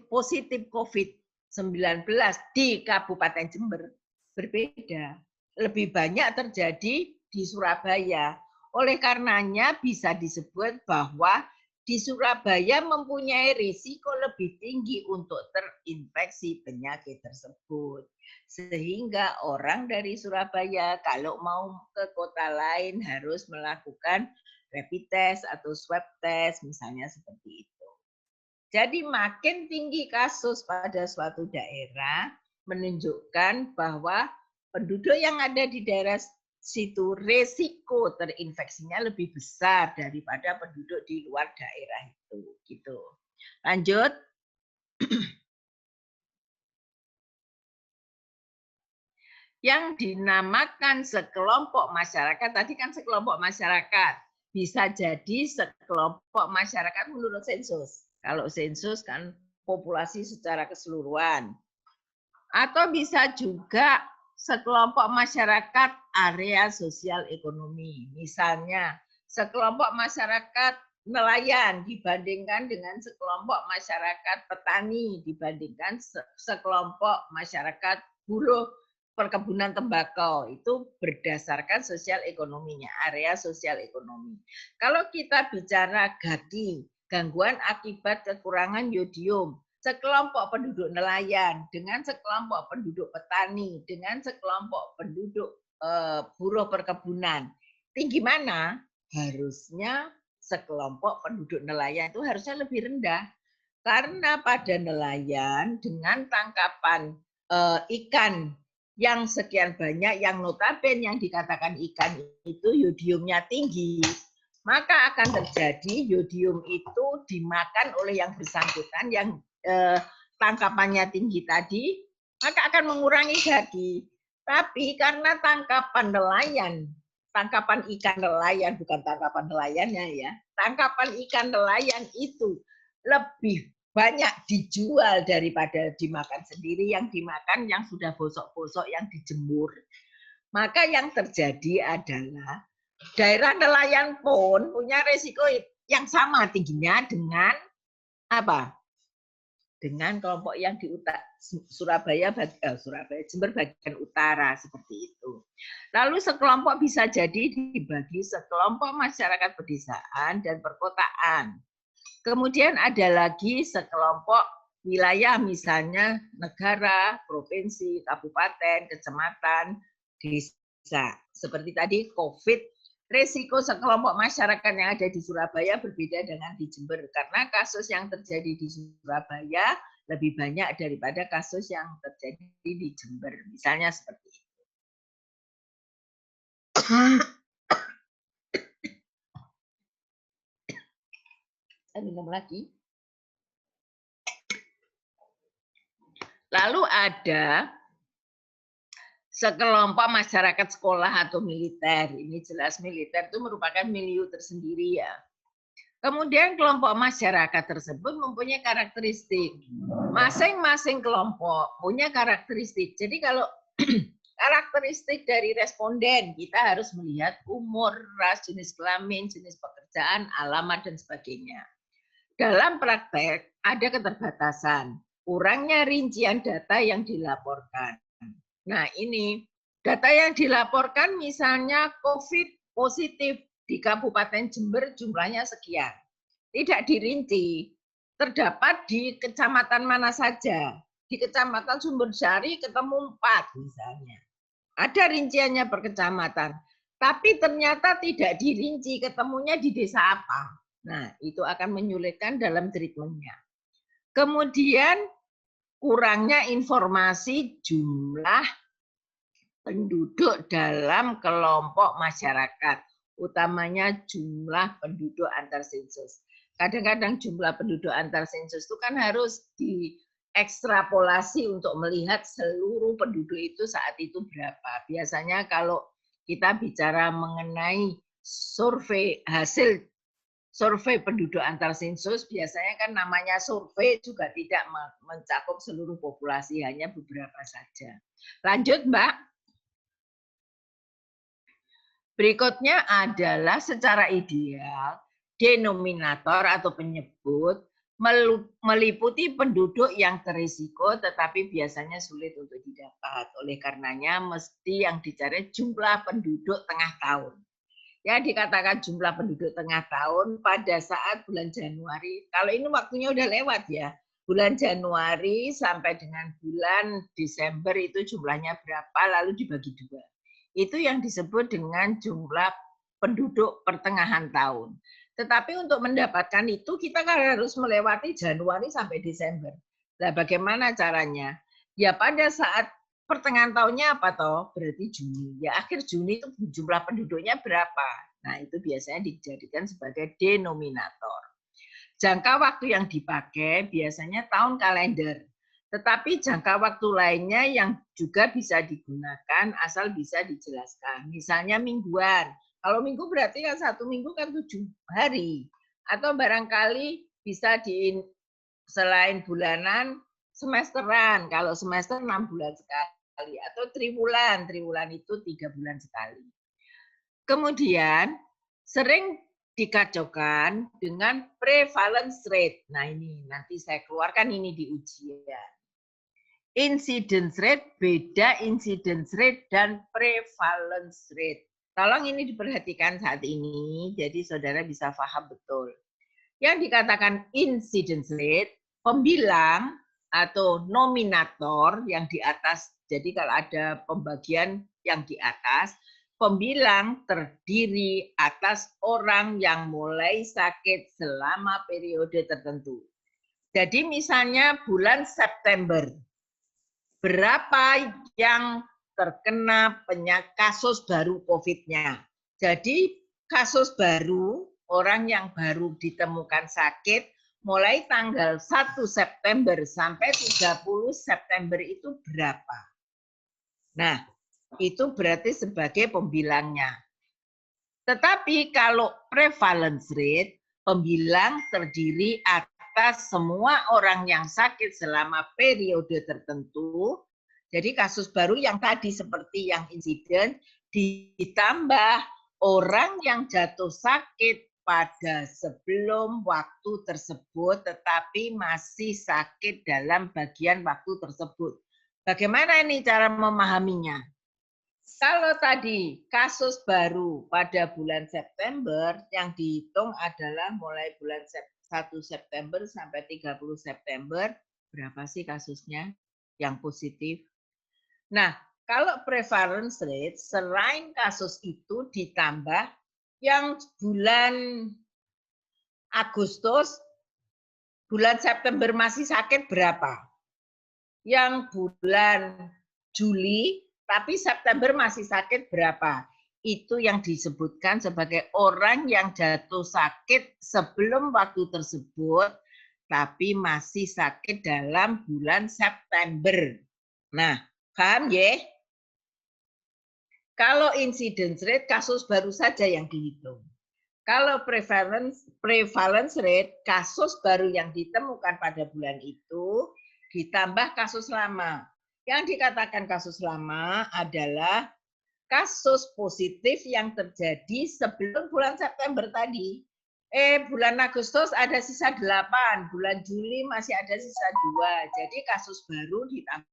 positif COVID-19 di Kabupaten Jember berbeda. Lebih banyak terjadi di Surabaya. Oleh karenanya bisa disebut bahwa di Surabaya mempunyai risiko lebih tinggi untuk terinfeksi penyakit tersebut. Sehingga orang dari Surabaya kalau mau ke kota lain harus melakukan rapid test atau swab test misalnya seperti itu. Jadi makin tinggi kasus pada suatu daerah menunjukkan bahwa penduduk yang ada di daerah situ resiko terinfeksinya lebih besar daripada penduduk di luar daerah itu gitu. Lanjut. Yang dinamakan sekelompok masyarakat, tadi kan sekelompok masyarakat, bisa jadi sekelompok masyarakat menurut sensus. Kalau sensus kan populasi secara keseluruhan. Atau bisa juga sekelompok masyarakat area sosial ekonomi. Misalnya, sekelompok masyarakat nelayan dibandingkan dengan sekelompok masyarakat petani, dibandingkan sekelompok masyarakat buruh perkebunan tembakau. Itu berdasarkan sosial ekonominya, area sosial ekonomi. Kalau kita bicara GAKI, gangguan akibat kekurangan yodium, sekelompok penduduk nelayan dengan sekelompok penduduk petani dengan sekelompok penduduk buruh perkebunan, tinggi mana? Harusnya sekelompok penduduk nelayan itu harusnya lebih rendah karena pada nelayan dengan tangkapan ikan yang sekian banyak, yang notabene yang dikatakan ikan itu yodiumnya tinggi, maka akan terjadi yodium itu dimakan oleh yang bersangkutan yang tangkapannya tinggi tadi, maka akan mengurangi GAKI. Tapi karena tangkapan nelayan, tangkapan ikan nelayan, bukan tangkapan nelayannya ya, tangkapan ikan nelayan itu lebih banyak dijual daripada dimakan sendiri, yang dimakan yang sudah bosok-bosok, yang dijemur. Maka yang terjadi adalah daerah nelayan pun punya resiko yang sama tingginya dengan apa? Dengan kelompok yang di Surabaya, Jember bagian utara seperti itu. Lalu sekelompok bisa jadi dibagi sekelompok masyarakat pedesaan dan perkotaan. Kemudian ada lagi sekelompok wilayah, misalnya negara, provinsi, kabupaten, kecamatan, desa. Seperti tadi COVID, resiko sekelompok masyarakat yang ada di Surabaya berbeda dengan di Jember karena kasus yang terjadi di Surabaya lebih banyak daripada kasus yang terjadi di Jember. Misalnya seperti itu. Saya minum lagi. Lalu ada sekelompok masyarakat sekolah atau militer. Ini jelas militer itu merupakan milieu tersendiri ya. Kemudian kelompok masyarakat tersebut mempunyai karakteristik. Masing-masing kelompok punya karakteristik. Jadi kalau karakteristik dari responden, kita harus melihat umur, ras, jenis kelamin, jenis pekerjaan, alamat, dan sebagainya. Dalam praktek ada keterbatasan, kurangnya rincian data yang dilaporkan. Nah ini data yang dilaporkan misalnya COVID positif di Kabupaten Jember jumlahnya sekian. Tidak dirinci, terdapat di kecamatan mana saja. Di Kecamatan Sumbersari ketemu 4 misalnya. Ada rinciannya per kecamatan. Tapi ternyata tidak dirinci ketemunya di desa apa. Nah itu akan menyulitkan dalam treatmentnya. Kemudian kurangnya informasi jumlah penduduk dalam kelompok masyarakat, utamanya jumlah penduduk antar sensus. Kadang-kadang jumlah penduduk antar sensus itu kan harus diekstrapolasi untuk melihat seluruh penduduk itu saat itu berapa. Biasanya kalau kita bicara mengenai hasil survei penduduk antar sensus, biasanya kan namanya survei juga tidak mencakup seluruh populasi, hanya beberapa saja. Lanjut, Mbak. Berikutnya adalah secara ideal, denominator atau penyebut meliputi penduduk yang terisiko tetapi biasanya sulit untuk didapat. Oleh karenanya mesti yang dicari jumlah penduduk tengah tahun. Ya dikatakan jumlah penduduk tengah tahun pada saat bulan Januari. Kalau ini waktunya udah lewat ya. Bulan Januari sampai dengan bulan Desember itu jumlahnya berapa lalu dibagi 2. Itu yang disebut dengan jumlah penduduk pertengahan tahun. Tetapi untuk mendapatkan itu kita kan harus melewati Januari sampai Desember. Nah, bagaimana caranya? Ya pada saat pertengahan tahunnya apa toh? Berarti Juni. Ya akhir Juni itu jumlah penduduknya berapa? Nah, itu biasanya dijadikan sebagai denominator. Jangka waktu yang dipakai biasanya tahun kalender. Tetapi jangka waktu lainnya yang juga bisa digunakan asal bisa dijelaskan. Misalnya mingguan. Kalau minggu berarti kan 1 minggu kan 7 hari. Atau barangkali bisa selain bulanan, semesteran. Kalau semester 6 bulan sekali. Atau triwulan. Triwulan itu 3 bulan sekali. Kemudian sering dikacaukan dengan prevalence rate. Nah ini nanti saya keluarkan ini di ujian. Incidence rate beda incidence rate dan prevalence rate. Tolong ini diperhatikan saat ini, jadi saudara bisa paham betul. Yang dikatakan incidence rate, pembilang atau nominator yang di atas, jadi kalau ada pembagian yang di atas, pembilang terdiri atas orang yang mulai sakit selama periode tertentu. Jadi misalnya bulan September, berapa yang terkena kasus baru COVID-nya. Jadi kasus baru, orang yang baru ditemukan sakit, mulai tanggal 1 September sampai 30 September itu berapa? Nah, itu berarti sebagai pembilangnya. Tetapi kalau prevalence rate, pembilang terdiri atas semua orang yang sakit selama periode tertentu. Jadi kasus baru yang tadi seperti yang insiden, ditambah orang yang jatuh sakit pada sebelum waktu tersebut, tetapi masih sakit dalam bagian waktu tersebut. Bagaimana ini cara memahaminya? Kalau tadi kasus baru pada bulan September yang dihitung adalah mulai bulan 1 September sampai 30 September, berapa sih kasusnya yang positif? Nah, kalau prevalence rate, selain kasus itu ditambah yang bulan Agustus, bulan September masih sakit berapa? Yang bulan Juli, tapi September masih sakit berapa? Itu yang disebutkan sebagai orang yang jatuh sakit sebelum waktu tersebut, tapi masih sakit dalam bulan September. Nah, paham ya? Kalau incidence rate, kasus baru saja yang dihitung. Kalau prevalence rate, kasus baru yang ditemukan pada bulan itu, ditambah kasus lama. Yang dikatakan kasus lama adalah kasus positif yang terjadi sebelum bulan September tadi. Bulan Agustus ada sisa 8, bulan Juli masih ada sisa 2. Jadi kasus baru ditambah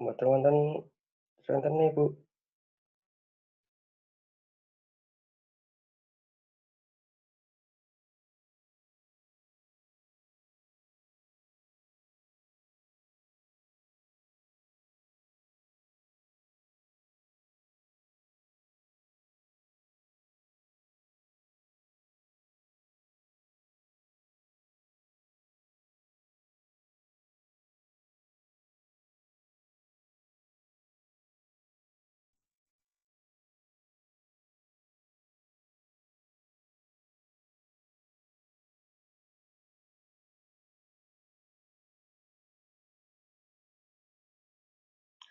Mboten wonten sonten Ibu.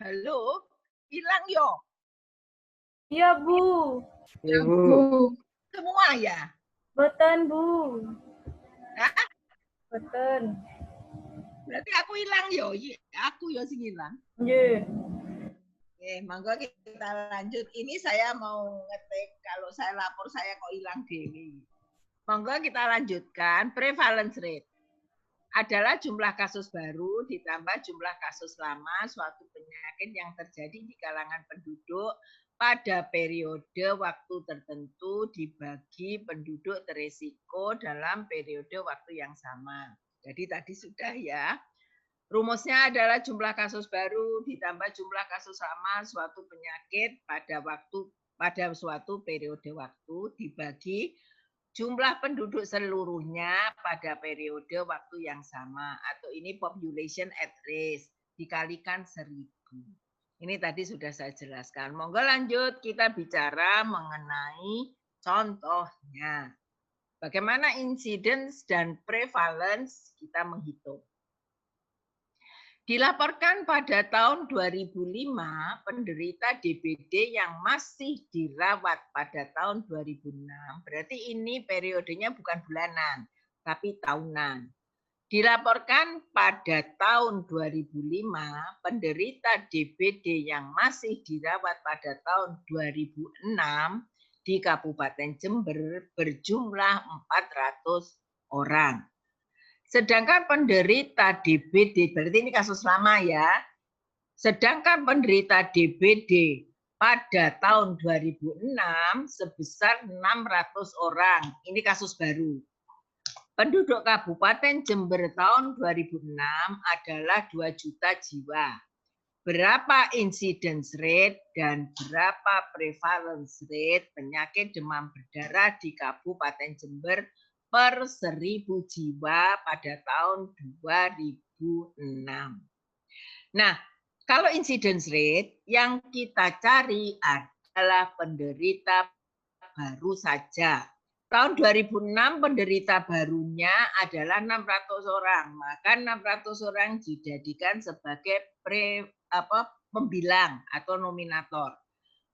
Halo, hilang yo. Iya, Bu. Iya, Bu. Bu. Semua ya? Boten, Bu. Hah? Boten. Berarti aku hilang yo. Aku yo sing hilang. Nggih. Oke, monggo kita lanjut. Ini saya mau ngetik. Kalau saya lapor saya kok hilang dewi. Monggo kita lanjutkan. Prevalence rate adalah jumlah kasus baru ditambah jumlah kasus lama suatu penyakit yang terjadi di kalangan penduduk pada periode waktu tertentu dibagi penduduk teresiko dalam periode waktu yang sama. Jadi tadi sudah ya. Rumusnya adalah jumlah kasus baru ditambah jumlah kasus lama suatu penyakit pada suatu periode waktu dibagi jumlah penduduk seluruhnya pada periode waktu yang sama atau ini population at risk dikalikan 1000. Ini tadi sudah saya jelaskan. Monggo lanjut kita bicara mengenai contohnya. Bagaimana incidence dan prevalence kita menghitung. Dilaporkan pada tahun 2005, penderita DBD yang masih dirawat pada tahun 2006, berarti ini periodenya bukan bulanan, tapi tahunan. Dilaporkan pada tahun 2005, penderita DBD yang masih dirawat pada tahun 2006 di Kabupaten Jember berjumlah 400 orang. Sedangkan penderita DBD, berarti ini kasus lama ya. Sedangkan penderita DBD pada tahun 2006 sebesar 600 orang. Ini kasus baru. Penduduk Kabupaten Jember tahun 2006 adalah 2 juta jiwa. Berapa incidence rate dan berapa prevalence rate penyakit demam berdarah di Kabupaten Jember per 1000 jiwa pada tahun 2006. Nah, kalau incidence rate yang kita cari adalah penderita baru saja. Tahun 2006 penderita barunya adalah 600 orang. Maka 600 orang dijadikan sebagai pembilang atau nominator.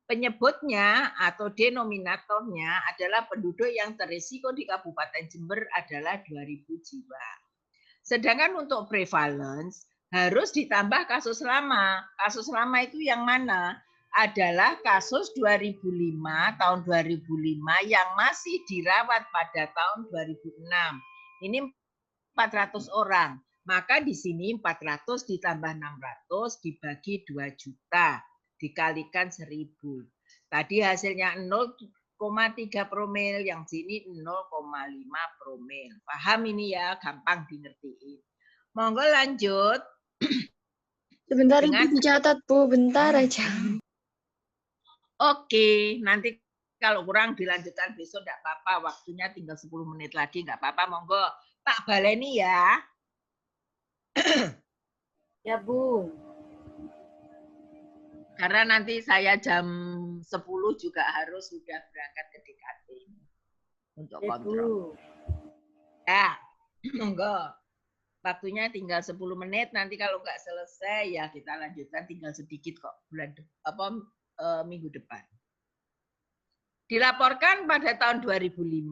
Penyebutnya atau denominatornya adalah penduduk yang terisiko di Kabupaten Jember adalah 2000 jiwa. Sedangkan untuk prevalence harus ditambah kasus lama. Kasus lama itu yang mana? Adalah kasus 2005, tahun 2005 yang masih dirawat pada tahun 2006. Ini 400 orang. Maka di sini 400 ditambah 600 dibagi 2 juta. Dikalikan 1000. Tadi hasilnya 0,3 promil, yang sini 0,5 promil. Paham ini ya, gampang dingertiin. Monggo lanjut. Sebentar Ibu dicatat Bu, bentar aja. Oke, nanti kalau kurang dilanjutkan besok enggak apa-apa, waktunya tinggal 10 menit lagi enggak apa-apa, monggo tak baleni ya. Ya, Bu. Karena nanti saya jam 10 juga harus sudah berangkat ke DKT untuk kontrol. Ya, monggo. Waktunya tinggal 10 menit, nanti kalau nggak selesai ya kita lanjutkan tinggal sedikit kok minggu depan. Dilaporkan pada tahun 2005,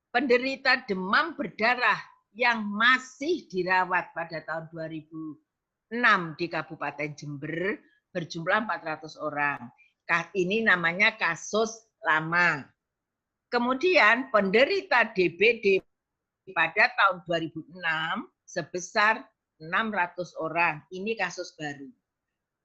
penderita demam berdarah yang masih dirawat pada tahun 2006 di Kabupaten Jember berjumlah 400 orang. Ini namanya kasus lama. Kemudian penderita DBD pada tahun 2006 sebesar 600 orang. Ini kasus baru.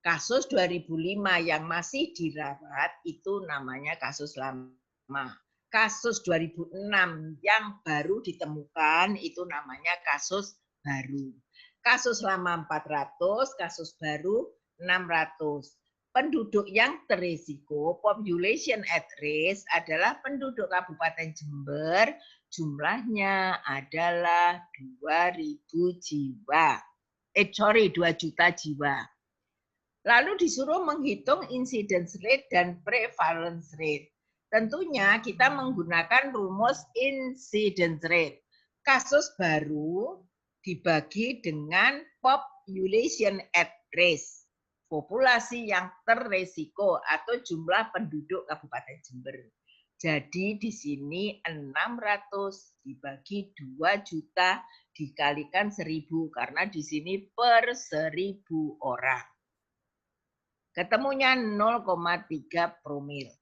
Kasus 2005 yang masih dirawat itu namanya kasus lama. Kasus 2006 yang baru ditemukan itu namanya kasus baru. Kasus lama 400, kasus baru 600. Penduduk yang terisiko, population at risk adalah penduduk Kabupaten Jember, jumlahnya adalah 2000 jiwa. 2 juta jiwa. Lalu disuruh menghitung incidence rate dan prevalence rate. Tentunya kita menggunakan rumus incidence rate. Kasus baru dibagi dengan population at risk. populasi yang terresiko atau jumlah penduduk Kabupaten Jember. Jadi di sini 600 dibagi 2 juta dikalikan 1000 karena di sini per 1000 orang. Ketemunya 0,3 promil.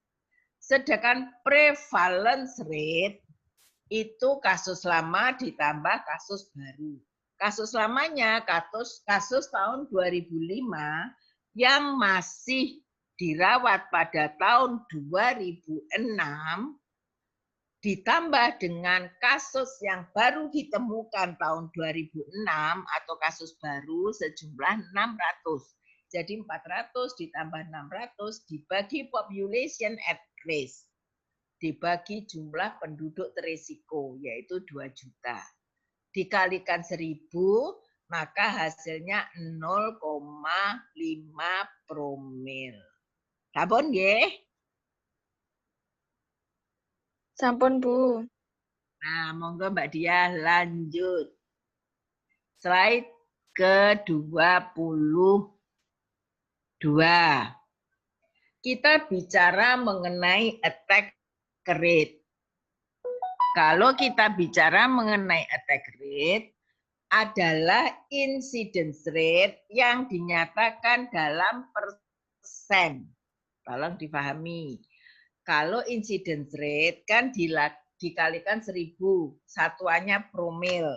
Sedangkan prevalence rate itu kasus lama ditambah kasus baru. Kasus lamanya kasus tahun 2005 yang masih dirawat pada tahun 2006 ditambah dengan kasus yang baru ditemukan tahun 2006 atau kasus baru sejumlah 600. Jadi 400 ditambah 600 dibagi population at risk. Dibagi jumlah penduduk terisiko, yaitu 2 juta. Dikalikan 1000, maka hasilnya 0,5 promil. Sampun nggih? Sampun, Bu. Nah, monggo Mbak Dia lanjut. Slide ke-22. Kita bicara mengenai attack rate. Kalau kita bicara mengenai attack rate, adalah incidence rate yang dinyatakan dalam persen. Tolong dipahami. Kalau incidence rate kan dikalikan 1000, satuannya promil.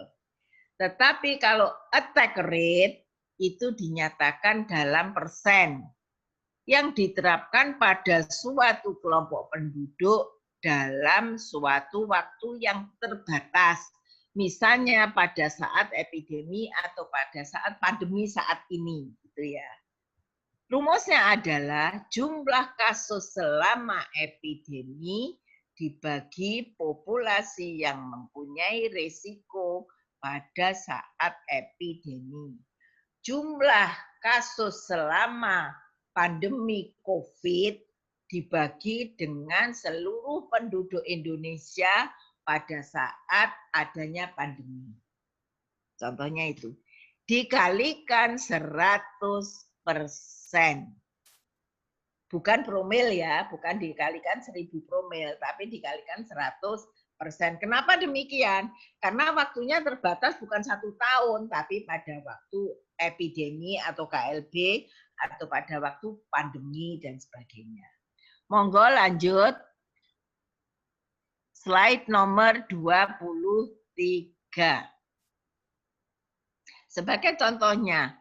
Tetapi kalau attack rate itu dinyatakan dalam persen yang diterapkan pada suatu kelompok penduduk dalam suatu waktu yang terbatas. Misalnya pada saat epidemi atau pada saat pandemi saat ini, gitu ya. Rumusnya adalah jumlah kasus selama epidemi dibagi populasi yang mempunyai risiko pada saat epidemi. Jumlah kasus selama pandemi COVID dibagi dengan seluruh penduduk Indonesia pada saat adanya pandemi. Contohnya itu, dikalikan 100%. Bukan promil ya, bukan dikalikan 1000 promil, tapi dikalikan 100%. Kenapa demikian? Karena waktunya terbatas bukan 1 tahun, tapi pada waktu epidemi atau KLB, atau pada waktu pandemi dan sebagainya. Monggo lanjut. Slide nomor 23. Sebagai contohnya,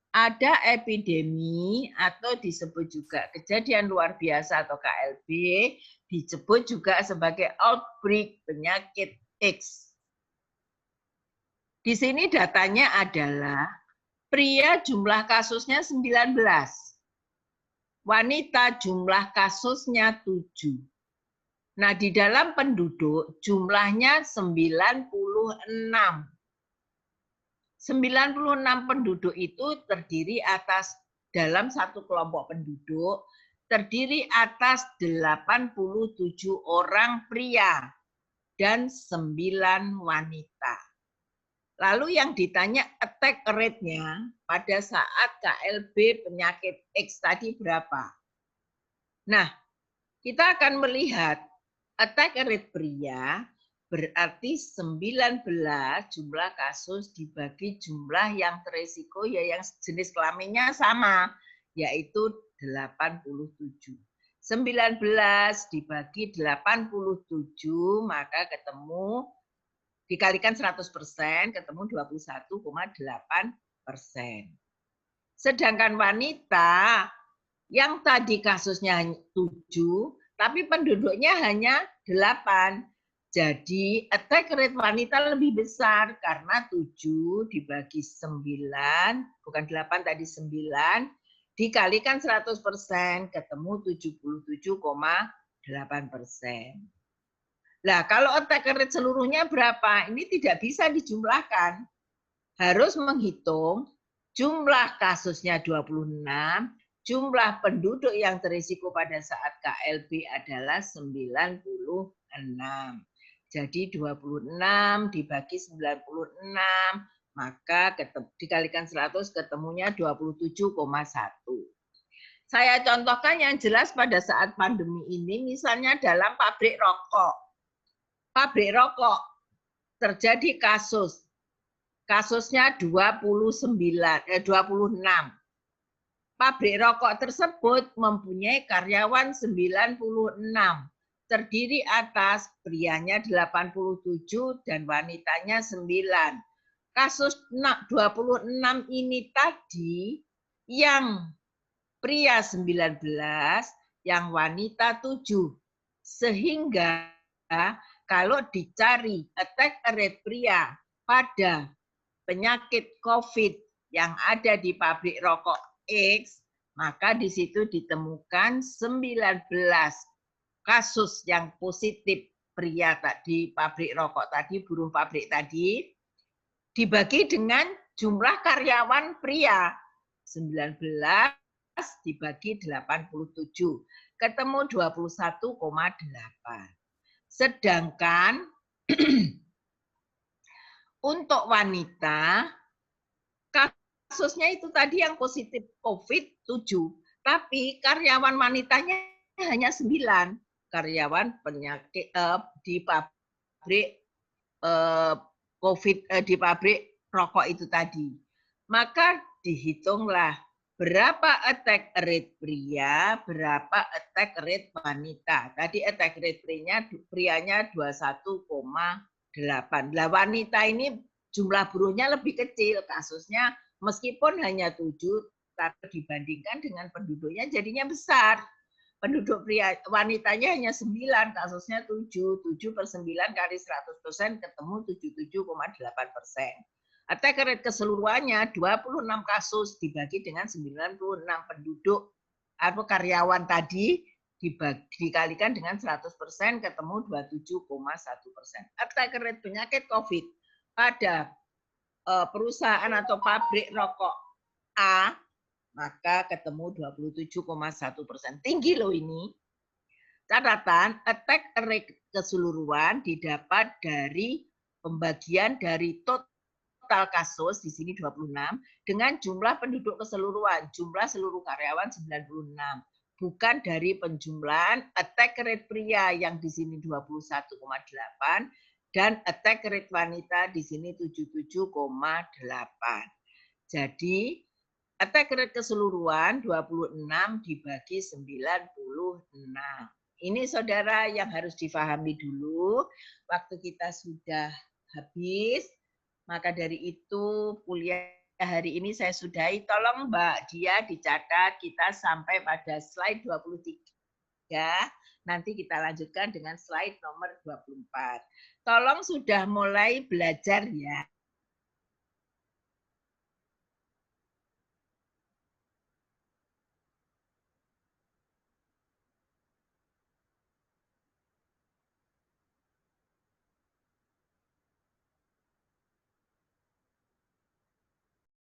ada epidemi atau disebut juga kejadian luar biasa atau KLB, disebut juga sebagai outbreak penyakit X. Di sini datanya adalah pria jumlah kasusnya 19. Wanita jumlah kasusnya 7. Nah, di dalam penduduk jumlahnya 96. 96 penduduk itu terdiri atas dalam satu kelompok penduduk terdiri atas 87 orang pria dan 9 wanita. Lalu yang ditanya attack rate-nya pada saat KLB penyakit X tadi berapa? Nah, kita akan melihat attack rate pria berarti 19 jumlah kasus dibagi jumlah yang teresiko ya yang jenis kelaminnya sama, yaitu 87. 19 dibagi 87 maka ketemu dikalikan 100% ketemu 21,8%. Sedangkan wanita yang tadi kasusnya 7 tapi penduduknya hanya 8. Jadi attack rate wanita lebih besar karena 7 dibagi 9, bukan 8 tadi 9, dikalikan 100% ketemu 77,8%. Nah, kalau attack rate seluruhnya berapa? Ini tidak bisa dijumlahkan. Harus menghitung jumlah kasusnya 26, jumlah penduduk yang terisiko pada saat KLB adalah 96. Jadi 26 dibagi 96, Maka dikalikan 100 ketemunya 27,1. Saya contohkan yang jelas pada saat pandemi ini, misalnya dalam pabrik rokok. Pabrik rokok terjadi kasus. Kasusnya 26. Pabrik rokok tersebut mempunyai karyawan 96. Terdiri atas prianya 87 dan wanitanya 9. Kasus 26 ini tadi yang pria 19, yang wanita 7. Sehingga kalau dicari attack rate pria pada penyakit COVID yang ada di pabrik rokok X, maka di situ ditemukan 19 kasus yang positif pria di pabrik rokok tadi, buruh pabrik tadi, dibagi dengan jumlah karyawan pria 19 dibagi 87, ketemu 21,8. Sedangkan untuk wanita, kasusnya itu tadi yang positif COVID 7, tapi karyawan wanitanya hanya 9. Karyawan penyakit di pabrik COVID di pabrik rokok itu tadi. Maka dihitunglah berapa attack rate pria, berapa attack rate wanita. Tadi attack rate prianya 21,8. Lah wanita ini jumlah buruhnya lebih kecil kasusnya, meskipun hanya 7, tapi dibandingkan dengan penduduknya jadinya besar. Penduduk pria wanitanya hanya 9, kasusnya 7. 7 per 9 kali 100% ketemu 77,8%. Attack rate keseluruhannya 26 kasus dibagi dengan 96 penduduk atau karyawan tadi dikalikan dengan 100% ketemu 27,1%. Attack rate penyakit COVID pada perusahaan atau pabrik rokok A, maka ketemu 27,1%. Tinggi loh ini. Catatan, attack rate keseluruhan didapat dari pembagian dari total kasus, di sini 26, dengan jumlah penduduk keseluruhan, jumlah seluruh karyawan 96. Bukan dari penjumlahan attack rate pria yang di sini 21,8 dan attack rate wanita di sini 77,8. Jadi attack rate keseluruhan 26 dibagi 96. Ini saudara yang harus difahami dulu. Waktu kita sudah habis. Maka dari itu kuliah hari ini saya sudahi. Tolong Mbak Dia dicatat kita sampai pada slide 23. Nanti kita lanjutkan dengan slide nomor 24. Tolong sudah mulai belajar ya.